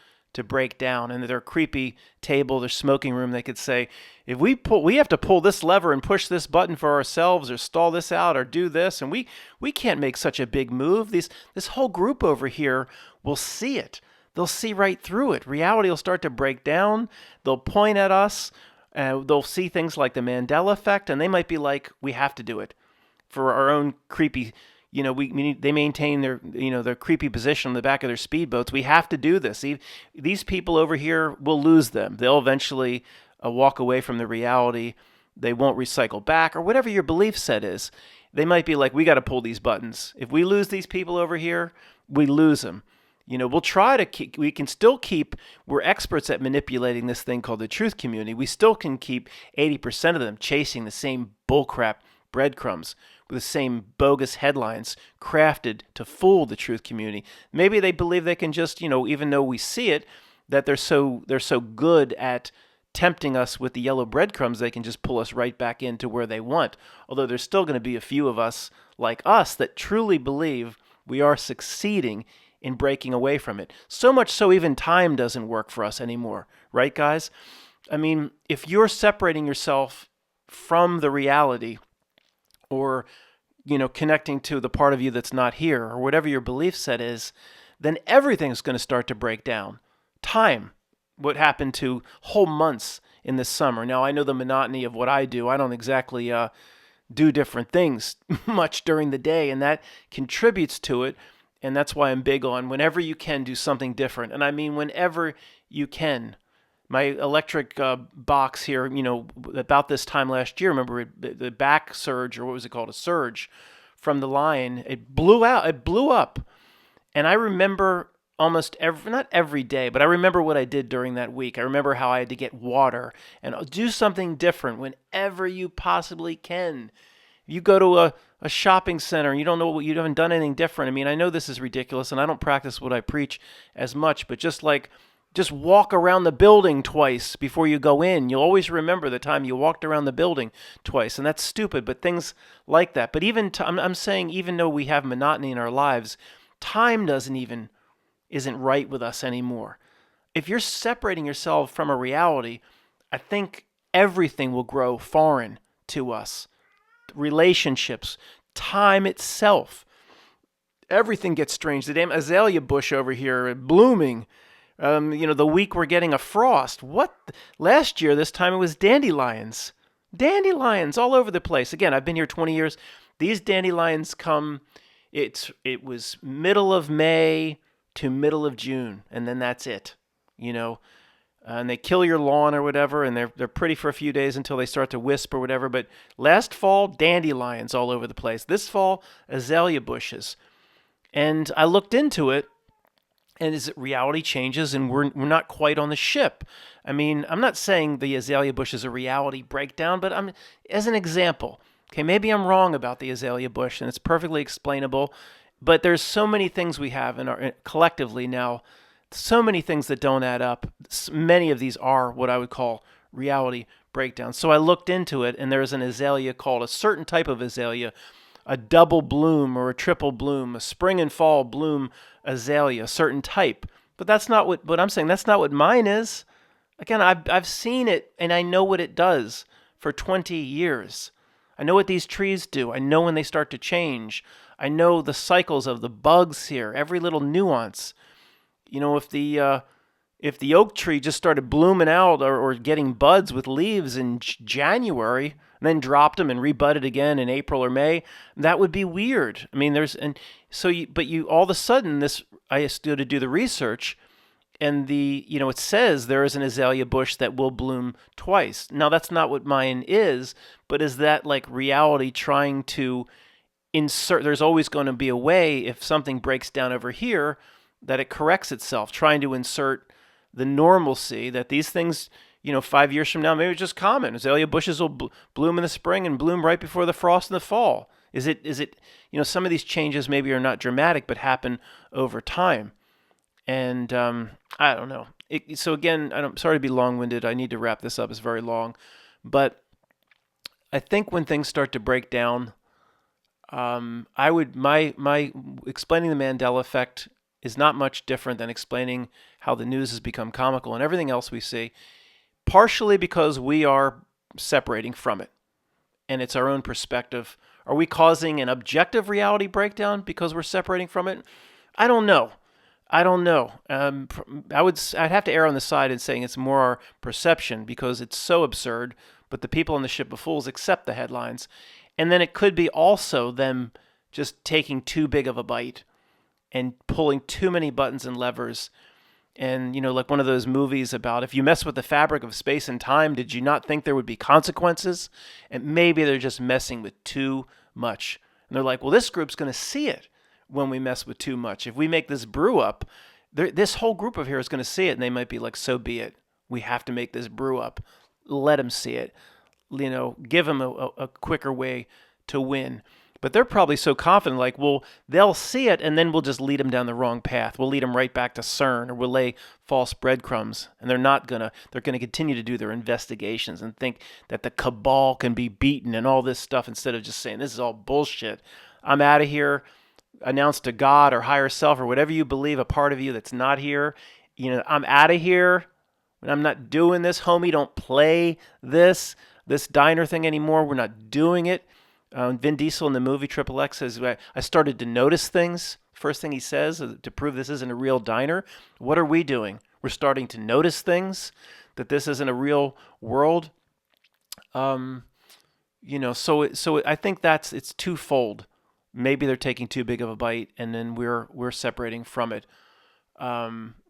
break down. And their creepy table, their smoking room, they could say, if we have to pull this lever and push this button for ourselves, or stall this out, or do this, and we can't make such a big move. This whole group over here will see it. They'll see right through it. Reality will start to break down. They'll point at us. They'll see things like the Mandela effect, and they might be like, we have to do it for our own creepy, they maintain their creepy position on the back of their speedboats. We have to do this. These people over here, will lose them. They'll eventually walk away from the reality. They won't recycle back, or whatever your belief set is. They might be like, we got to pull these buttons. If we lose these people over here, we lose them. We'll try to keep, we're experts at manipulating this thing called the truth community. We still can keep 80% of them chasing the same bullcrap breadcrumbs with the same bogus headlines crafted to fool the truth community. Maybe they believe they can just, even though we see it, that they're so good at tempting us with the yellow breadcrumbs, they can just pull us right back into where they want. Although there's still going to be a few of us like us that truly believe we are succeeding in breaking away from it. So much so even time doesn't work for us anymore. Right, guys? I mean, if you're separating yourself from the reality, or, connecting to the part of you that's not here, or whatever your belief set is, then everything's going to start to break down. Time. What happened to whole months in the summer. Now, I know the monotony of what I do. I don't exactly do different things much during the day, and that contributes to it. And that's why I'm big on whenever you can do something different. And I mean whenever you can. My electric box here, about this time last year, remember the back surge, or what was it called? A surge from the line. It blew out. It blew up. And I remember almost not every day, but I remember what I did during that week. I remember how I had to get water and do something different whenever you possibly can. You go to a shopping center and you don't know what, you haven't done anything different. I mean, I know this is ridiculous and I don't practice what I preach as much, but just walk around the building twice before you go in. You'll always remember the time you walked around the building twice, and that's stupid, but things like that. But I'm saying, even though we have monotony in our lives, time isn't right with us anymore. If you're separating yourself from a reality, I think everything will grow foreign to us. Relationships, time itself, everything gets strange. The damn azalea bush over here blooming. The week we're getting a frost. What? Last year, this time it was dandelions. Dandelions all over the place. Again, I've been here 20 years. These dandelions come, it was middle of May to middle of June, and then that's it. And they kill your lawn or whatever, and they're pretty for a few days until they start to wisp or whatever. But last fall, dandelions all over the place. This fall, azalea bushes. And I looked into it, and as reality changes, and we're not quite on the ship. I mean, I'm not saying the azalea bush is a reality breakdown, but as an example. Okay, maybe I'm wrong about the azalea bush, and it's perfectly explainable. But there's so many things we have collectively now. So many things that don't add up. Many of these are what I would call reality breakdowns. So I looked into it, and there's an azalea called a certain type of azalea, a double bloom or a triple bloom, a spring and fall bloom azalea, a certain type. But that's not what I'm saying. That's not what mine is. Again, I've seen it, and I know what it does for 20 years. I know what these trees do. I know when they start to change. I know the cycles of the bugs here, every little nuance. If the oak tree just started blooming out or getting buds with leaves in January, and then dropped them and rebudded again in April or May, that would be weird. I mean, all of a sudden I started to do the research, and it says there is an azalea bush that will bloom twice. Now that's not what mine is, but is that like reality trying to insert? There's always going to be a way, if something breaks down over here, that it corrects itself, trying to insert the normalcy that these things, 5 years from now, maybe it's just common. Azalea bushes will bloom in the spring and bloom right before the frost in the fall. Is it, some of these changes maybe are not dramatic, but happen over time. And I don't know. So again, I'm sorry to be long-winded. I need to wrap this up. It's very long. But I think when things start to break down, I would my explaining the Mandela effect is not much different than explaining how the news has become comical and everything else we see, partially because we are separating from it, and it's our own perspective. Are we causing an objective reality breakdown because we're separating from it? I don't know. I'd have to err on the side in saying it's more our perception because it's so absurd, but the people on the ship of fools accept the headlines. And then it could be also them just taking too big of a bite and pulling too many buttons and levers. And, like one of those movies about if you mess with the fabric of space and time, did you not think there would be consequences? And maybe they're just messing with too much. And they're like, well, this group's going to see it when we mess with too much. If we make this brew up, this whole group of here is going to see it, and they might be like, so be it. We have to make this brew up. Let them see it. Give them a quicker way to win. But they're probably so confident, like, well, they'll see it, and then we'll just lead them down the wrong path. We'll lead them right back to CERN, or we'll lay false breadcrumbs. And they're going to continue to do their investigations and think that the cabal can be beaten and all this stuff instead of just saying, this is all bullshit. I'm out of here. Announce to God or higher self or whatever you believe, a part of you that's not here. I'm out of here. I'm not doing this, homie. Don't play this diner thing anymore. We're not doing it. Vin Diesel in the movie Triple X says, I started to notice things. First thing he says to prove this isn't a real diner. What are we doing? We're starting to notice things, that this isn't a real world. So I think it's twofold. Maybe they're taking too big of a bite, and then we're separating from it.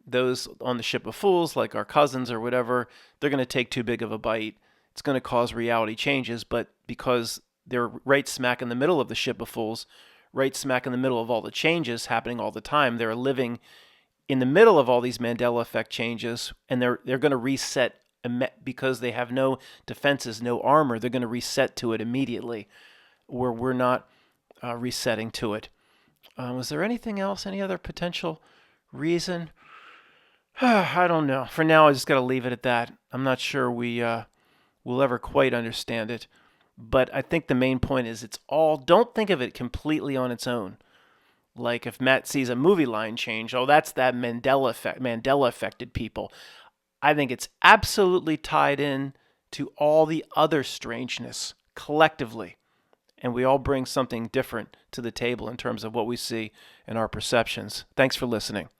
Those on the ship of fools, like our cousins or whatever, they're going to take too big of a bite. It's going to cause reality changes, but because they're right smack in the middle of the ship of fools, right smack in the middle of all the changes happening all the time, they're living in the middle of all these Mandela effect changes, and they're going to reset because they have no defenses, no armor. They're going to reset to it immediately, where we're not resetting to it. Was there anything else? Any other potential reason? I don't know. For now, I just got to leave it at that. I'm not sure we'll ever quite understand it. But I think the main point is don't think of it completely on its own. Like if Matt sees a movie line change, that's that Mandela effect, Mandela affected people. I think it's absolutely tied in to all the other strangeness collectively. And we all bring something different to the table in terms of what we see and our perceptions. Thanks for listening.